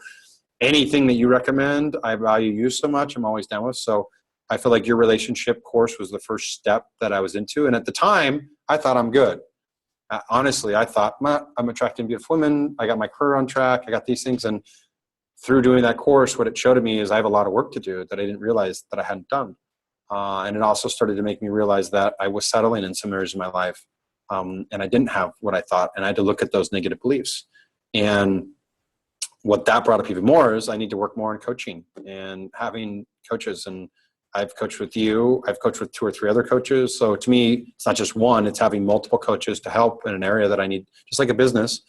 anything that you recommend, I value you so much. I'm always down with. So I feel like your relationship course was the first step that I was into. And at the time I thought I'm good. Honestly, I thought I'm attracting beautiful women. I got my career on track. I got these things. And through doing that course, what it showed me is I have a lot of work to do that I didn't realize that I hadn't done. And it also started to make me realize that I was settling in some areas of my life. And I didn't have what I thought. And I had to look at those negative beliefs. And what that brought up even more is I need to work more on coaching and having coaches. And I've coached with you. I've coached with 2 or 3 other coaches. So to me, it's not just one, it's having multiple coaches to help in an area that I need, just like a business.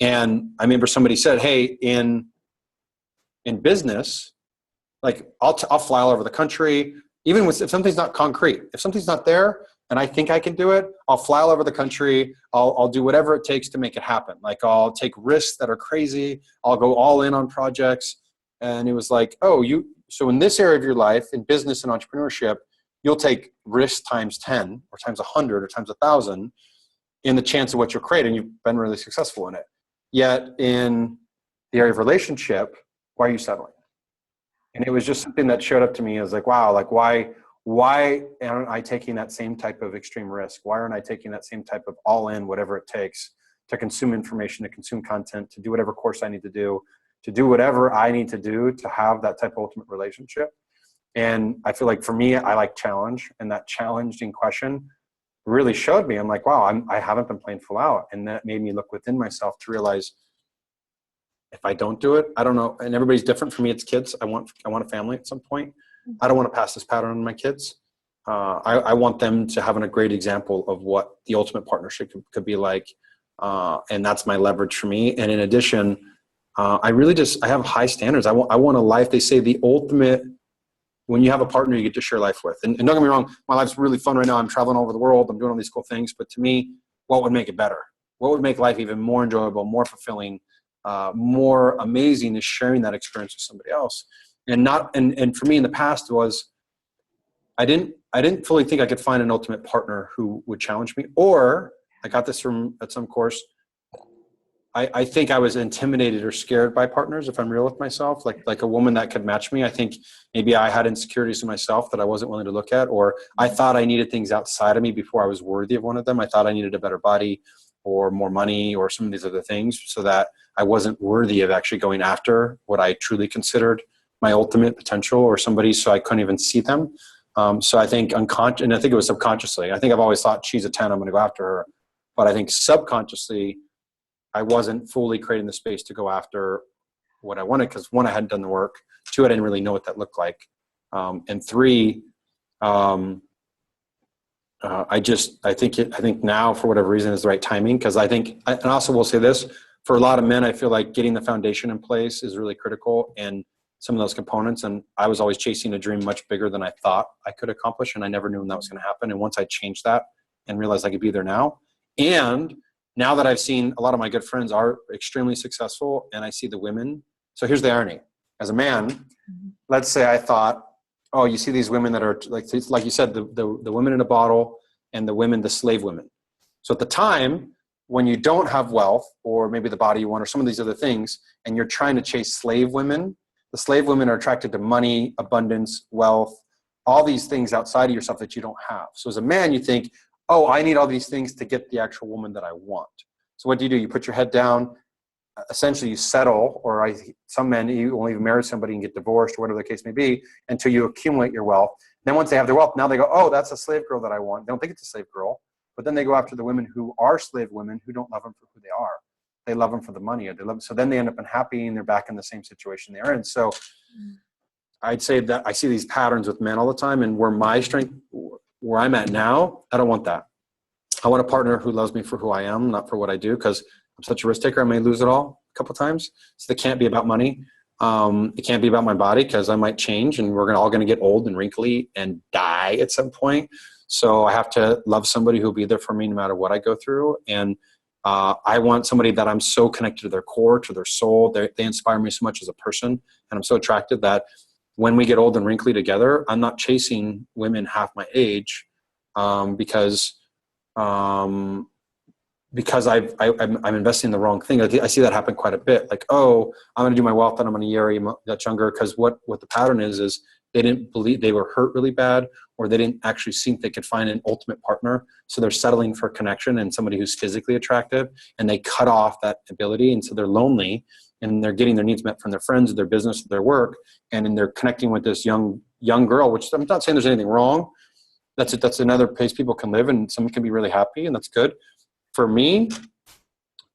And I remember somebody said, hey, in business, like I'll fly all over the country, even if something's not concrete, if something's not there and I think I can do it, I'll fly all over the country. I'll do whatever it takes to make it happen. Like I'll take risks that are crazy. I'll go all in on projects. And it was like, so in this area of your life, in business and entrepreneurship, you'll take risks times 10 or times 100 or times 1,000 in the chance of what you're creating. You've been really successful in it. Yet in the area of relationship, why are you settling? And it was just something that showed up to me as like, wow, like why aren't I taking that same type of extreme risk? Why aren't I taking that same type of all in, whatever it takes to consume information, to consume content, to do whatever course I need to do whatever I need to do to have that type of ultimate relationship. And I feel like for me, I like challenge, and that challenging question really showed me, I'm like, wow, I haven't been playing full out. And that made me look within myself to realize if I don't do it, I don't know. And everybody's different. For me, it's kids. I want a family at some point. I don't want to pass this pattern on to my kids. I want them to have a great example of what the ultimate partnership could be like. And that's my leverage for me. And in addition, I have high standards. I want a life. They say the ultimate, when you have a partner, you get to share life with. And don't get me wrong, my life's really fun right now. I'm traveling all over the world. I'm doing all these cool things. But to me, what would make it better? What would make life even more enjoyable, more fulfilling? more amazing is sharing that experience with somebody else. And for me in the past was, I didn't fully think I could find an ultimate partner who would challenge me. Or I got this from at some course. I think I was intimidated or scared by partners, if I'm real with myself, like a woman that could match me. I think maybe I had insecurities in myself that I wasn't willing to look at, or I thought I needed things outside of me before I was worthy of one of them. I thought I needed a better body or more money or some of these other things, so that I wasn't worthy of actually going after what I truly considered my ultimate potential, or somebody, so I couldn't even see them. So I think unconscious, and I think it was subconsciously. I think I've always thought she's a 10, I'm going to go after her. But I think subconsciously, I wasn't fully creating the space to go after what I wanted, because 1, I hadn't done the work. 2, I didn't really know what that looked like. And 3, I think now, for whatever reason, is the right timing. Because I think, and also will say this, for a lot of men, I feel like getting the foundation in place is really critical, and some of those components. And I was always chasing a dream much bigger than I thought I could accomplish, and I never knew when that was going to happen. And once I changed that and realized I could be there now, and now that I've seen a lot of my good friends are extremely successful, and I see the women. So here's the irony. As a man, let's say I thought, oh, you see these women that are like you said, the women in a bottle, and the slave women. So at the time, when you don't have wealth, or maybe the body you want, or some of these other things, and you're trying to chase slave women, the slave women are attracted to money, abundance, wealth, all these things outside of yourself that you don't have. So as a man, you think, oh, I need all these things to get the actual woman that I want. So what do? You put your head down, essentially you settle, or some men, you won't even marry somebody and get divorced or whatever the case may be, until you accumulate your wealth. Then once they have their wealth, now they go, oh, that's a slave girl that I want. They don't think it's a slave girl, but then they go after the women who are slave women, who don't love them for who they are. They love them for the money. So then they end up unhappy, and they're back in the same situation they're in. So I'd say that I see these patterns with men all the time, and where I'm at now, I don't want that. I want a partner who loves me for who I am, not for what I do, because I'm such a risk taker. I may lose it all a couple times. So it can't be about money. It can't be about my body, because I might change, and we're all going to get old and wrinkly and die at some point. So I have to love somebody who'll be there for me no matter what I go through. And I want somebody that I'm so connected to their core, to their soul. They inspire me so much as a person, and I'm so attracted that when we get old and wrinkly together, I'm not chasing women half my age, because I'm investing in the wrong thing. I see that happen quite a bit. Like, oh, I'm going to do my wealth, and I'm going to marry that younger, because what the pattern is they didn't believe, they were hurt really bad, or they didn't actually think they could find an ultimate partner. So they're settling for connection and somebody who's physically attractive, and they cut off that ability. And so they're lonely, and they're getting their needs met from their friends, their business, their work. And then they're connecting with this young girl, which I'm not saying there's anything wrong. That's another place people can live, and some can be really happy, and that's good. For me,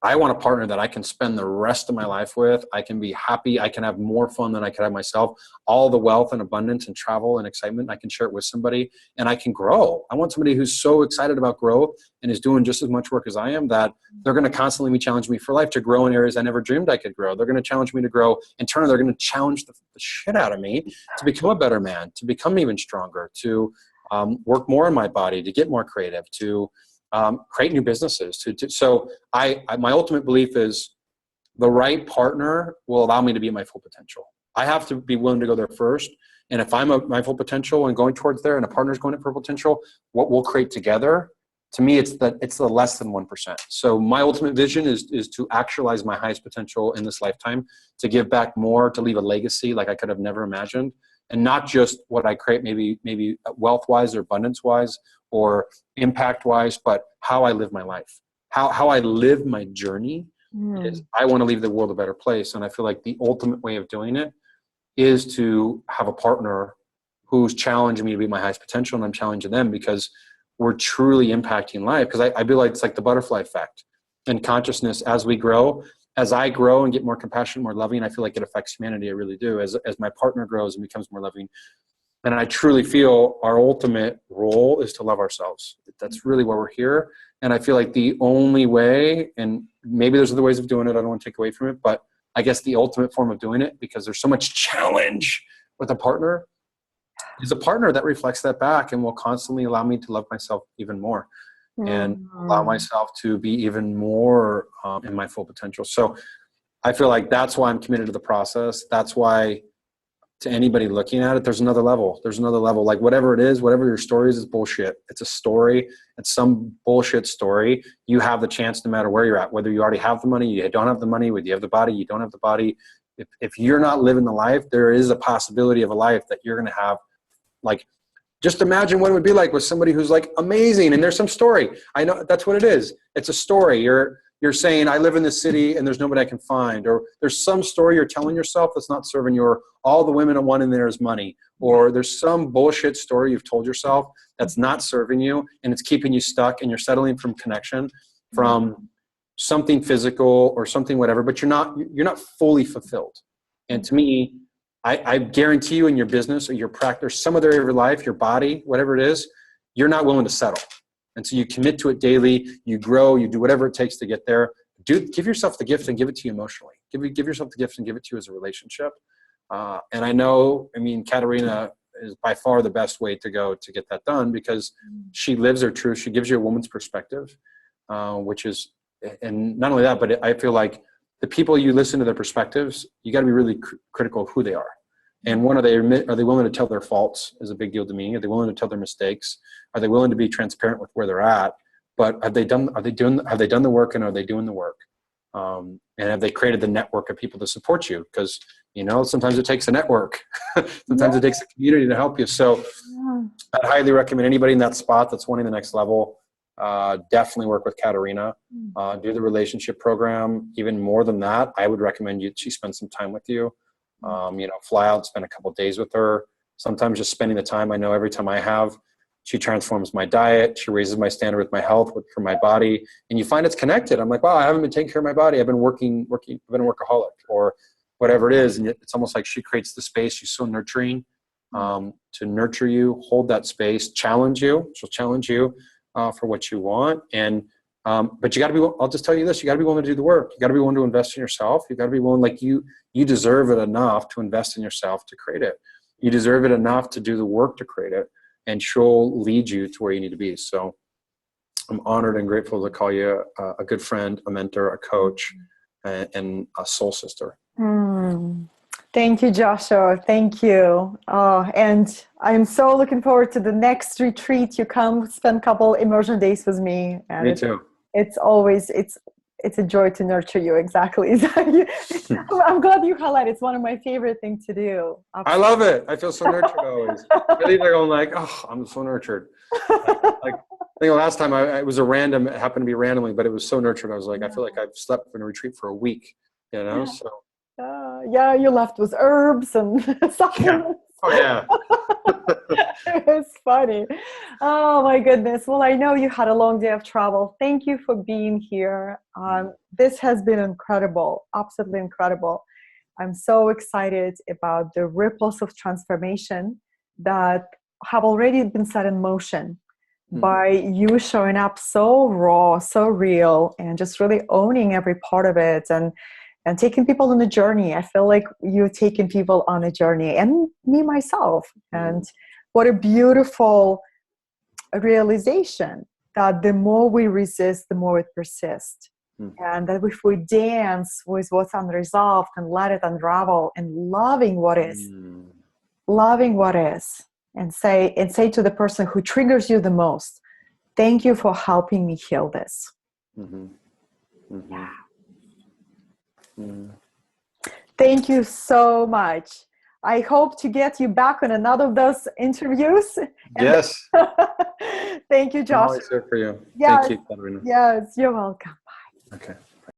I want a partner that I can spend the rest of my life with. I can be happy. I can have more fun than I could have myself. All the wealth and abundance and travel and excitement, I can share it with somebody, and I can grow. I want somebody who's so excited about growth and is doing just as much work as I am, that they're going to constantly challenge me for life to grow in areas I never dreamed I could grow. They're going to challenge me to grow. In turn, they're going to challenge the shit out of me to become a better man, to become even stronger, to work more in my body, to get more creative, to create new businesses. So my ultimate belief is the right partner will allow me to be at my full potential. I have to be willing to go there first. And if I'm at my full potential and going towards there, and a partner's going at full potential, what we'll create together, to me, it's the less than 1%. So my ultimate vision is to actualize my highest potential in this lifetime, to give back more, to leave a legacy like I could have never imagined. And not just what I create, maybe wealth-wise or abundance-wise or impact-wise, but how I live my life. How I live my journey is I want to leave the world a better place. And I feel like the ultimate way of doing it is to have a partner who's challenging me to be my highest potential, and I'm challenging them, because we're truly impacting life. Because I feel like it's like the butterfly effect and consciousness. As we grow, as I grow and get more compassionate, more loving, I feel like it affects humanity. I really do. As my partner grows and becomes more loving. And I truly feel our ultimate role is to love ourselves. That's really why we're here. And I feel like the only way, and maybe there's other ways of doing it, I don't want to take away from it, but I guess the ultimate form of doing it, because there's so much challenge with a partner, is a partner that reflects that back and will constantly allow me to love myself even more and allow myself to be even more in my full potential. So I feel like that's why I'm committed to the process. That's why, to anybody looking at it, there's another level. There's another level. Like whatever it is, whatever your story is bullshit. It's a story. It's some bullshit story. You have the chance no matter where you're at, whether you already have the money, you don't have the money, whether you have the body, you don't have the body. If you're not living the life, there is a possibility of a life that you're going to have. Like, just imagine what it would be like with somebody who's like amazing and there's some story. I know that's what it is. It's a story. You're saying, I live in this city and there's nobody I can find, or there's some story you're telling yourself that's not serving you, or all the women that want in there is money, or there's some bullshit story you've told yourself that's not serving you and it's keeping you stuck and you're settling from connection, from something physical or something whatever, but you're not fully fulfilled. And to me, I guarantee you in your business or your practice, some other area of your life, your body, whatever it is, you're not willing to settle. And so you commit to it daily, you grow, you do whatever it takes to get there. Give yourself the gift and give it to you emotionally. Give yourself the gift and give it to you as a relationship. And I know, Katerina is by far the best way to go to get that done, because she lives her truth. She gives you a woman's perspective, which is, and not only that, but I feel like the people you listen to their perspectives, you got to be really critical of who they are. And are they willing to tell their faults is a big deal to me. Are they willing to tell their mistakes? Are they willing to be transparent with where they're at? But have they done the work, and are they doing the work? And have they created the network of people to support you? Because, sometimes it takes a network. Sometimes it takes a community to help you. So I'd highly recommend anybody in that spot that's wanting the next level, definitely work with Katerina, do the relationship program. Even more than that, I would recommend she spend some time with you. Fly out, spend a couple of days with her. Sometimes just spending the time. I know every time I have, she transforms my diet. She raises my standard with my health, for my body. And you find it's connected. I'm like, wow, I haven't been taking care of my body. I've been working. I've been a workaholic or whatever it is. And it's almost like she creates the space. She's so nurturing, to nurture you, hold that space, challenge you. She'll challenge you for what you want. And but you got to be, I'll just tell you this, you got to be willing to do the work. You got to be willing to invest in yourself. You got to be willing, like you deserve it enough to invest in yourself to create it. You deserve it enough to do the work to create it, and she'll lead you to where you need to be. So I'm honored and grateful to call you a good friend, a mentor, a coach, and a soul sister. Thank you, Joshua. Thank you. And I'm so looking forward to the next retreat. You come spend a couple immersion days with me. And me too. It's a joy to nurture you. Exactly. I'm glad you highlighted. It's one of my favorite things to do. I love it. I feel so nurtured always. I leave there going like, oh, I'm so nurtured. Like I think the last time it happened to be randomly, but it was so nurtured. I was like, I feel like I've slept in a retreat for a week, so. Yeah, you left with herbs and supplements. Yeah. Oh, yeah. It's funny. Oh, my goodness. Well, I know you had a long day of travel. Thank you for being here. This has been incredible, absolutely incredible. I'm so excited about the ripples of transformation that have already been set in motion by you showing up so raw, so real, and just really owning every part of it. And taking people on a journey. I feel like you're taking people on a journey, and me myself. And what a beautiful realization that the more we resist, the more it persists. And that if we dance with what's unresolved and let it unravel, and loving what is, and say to the person who triggers you the most, thank you for helping me heal this. Yeah. Thank you so much. I hope to get you back on another of those interviews. Yes. Thank you, Josh. I'm always here for you. Yes. Thank you, Katerina. Yes, you're welcome. Bye. Okay.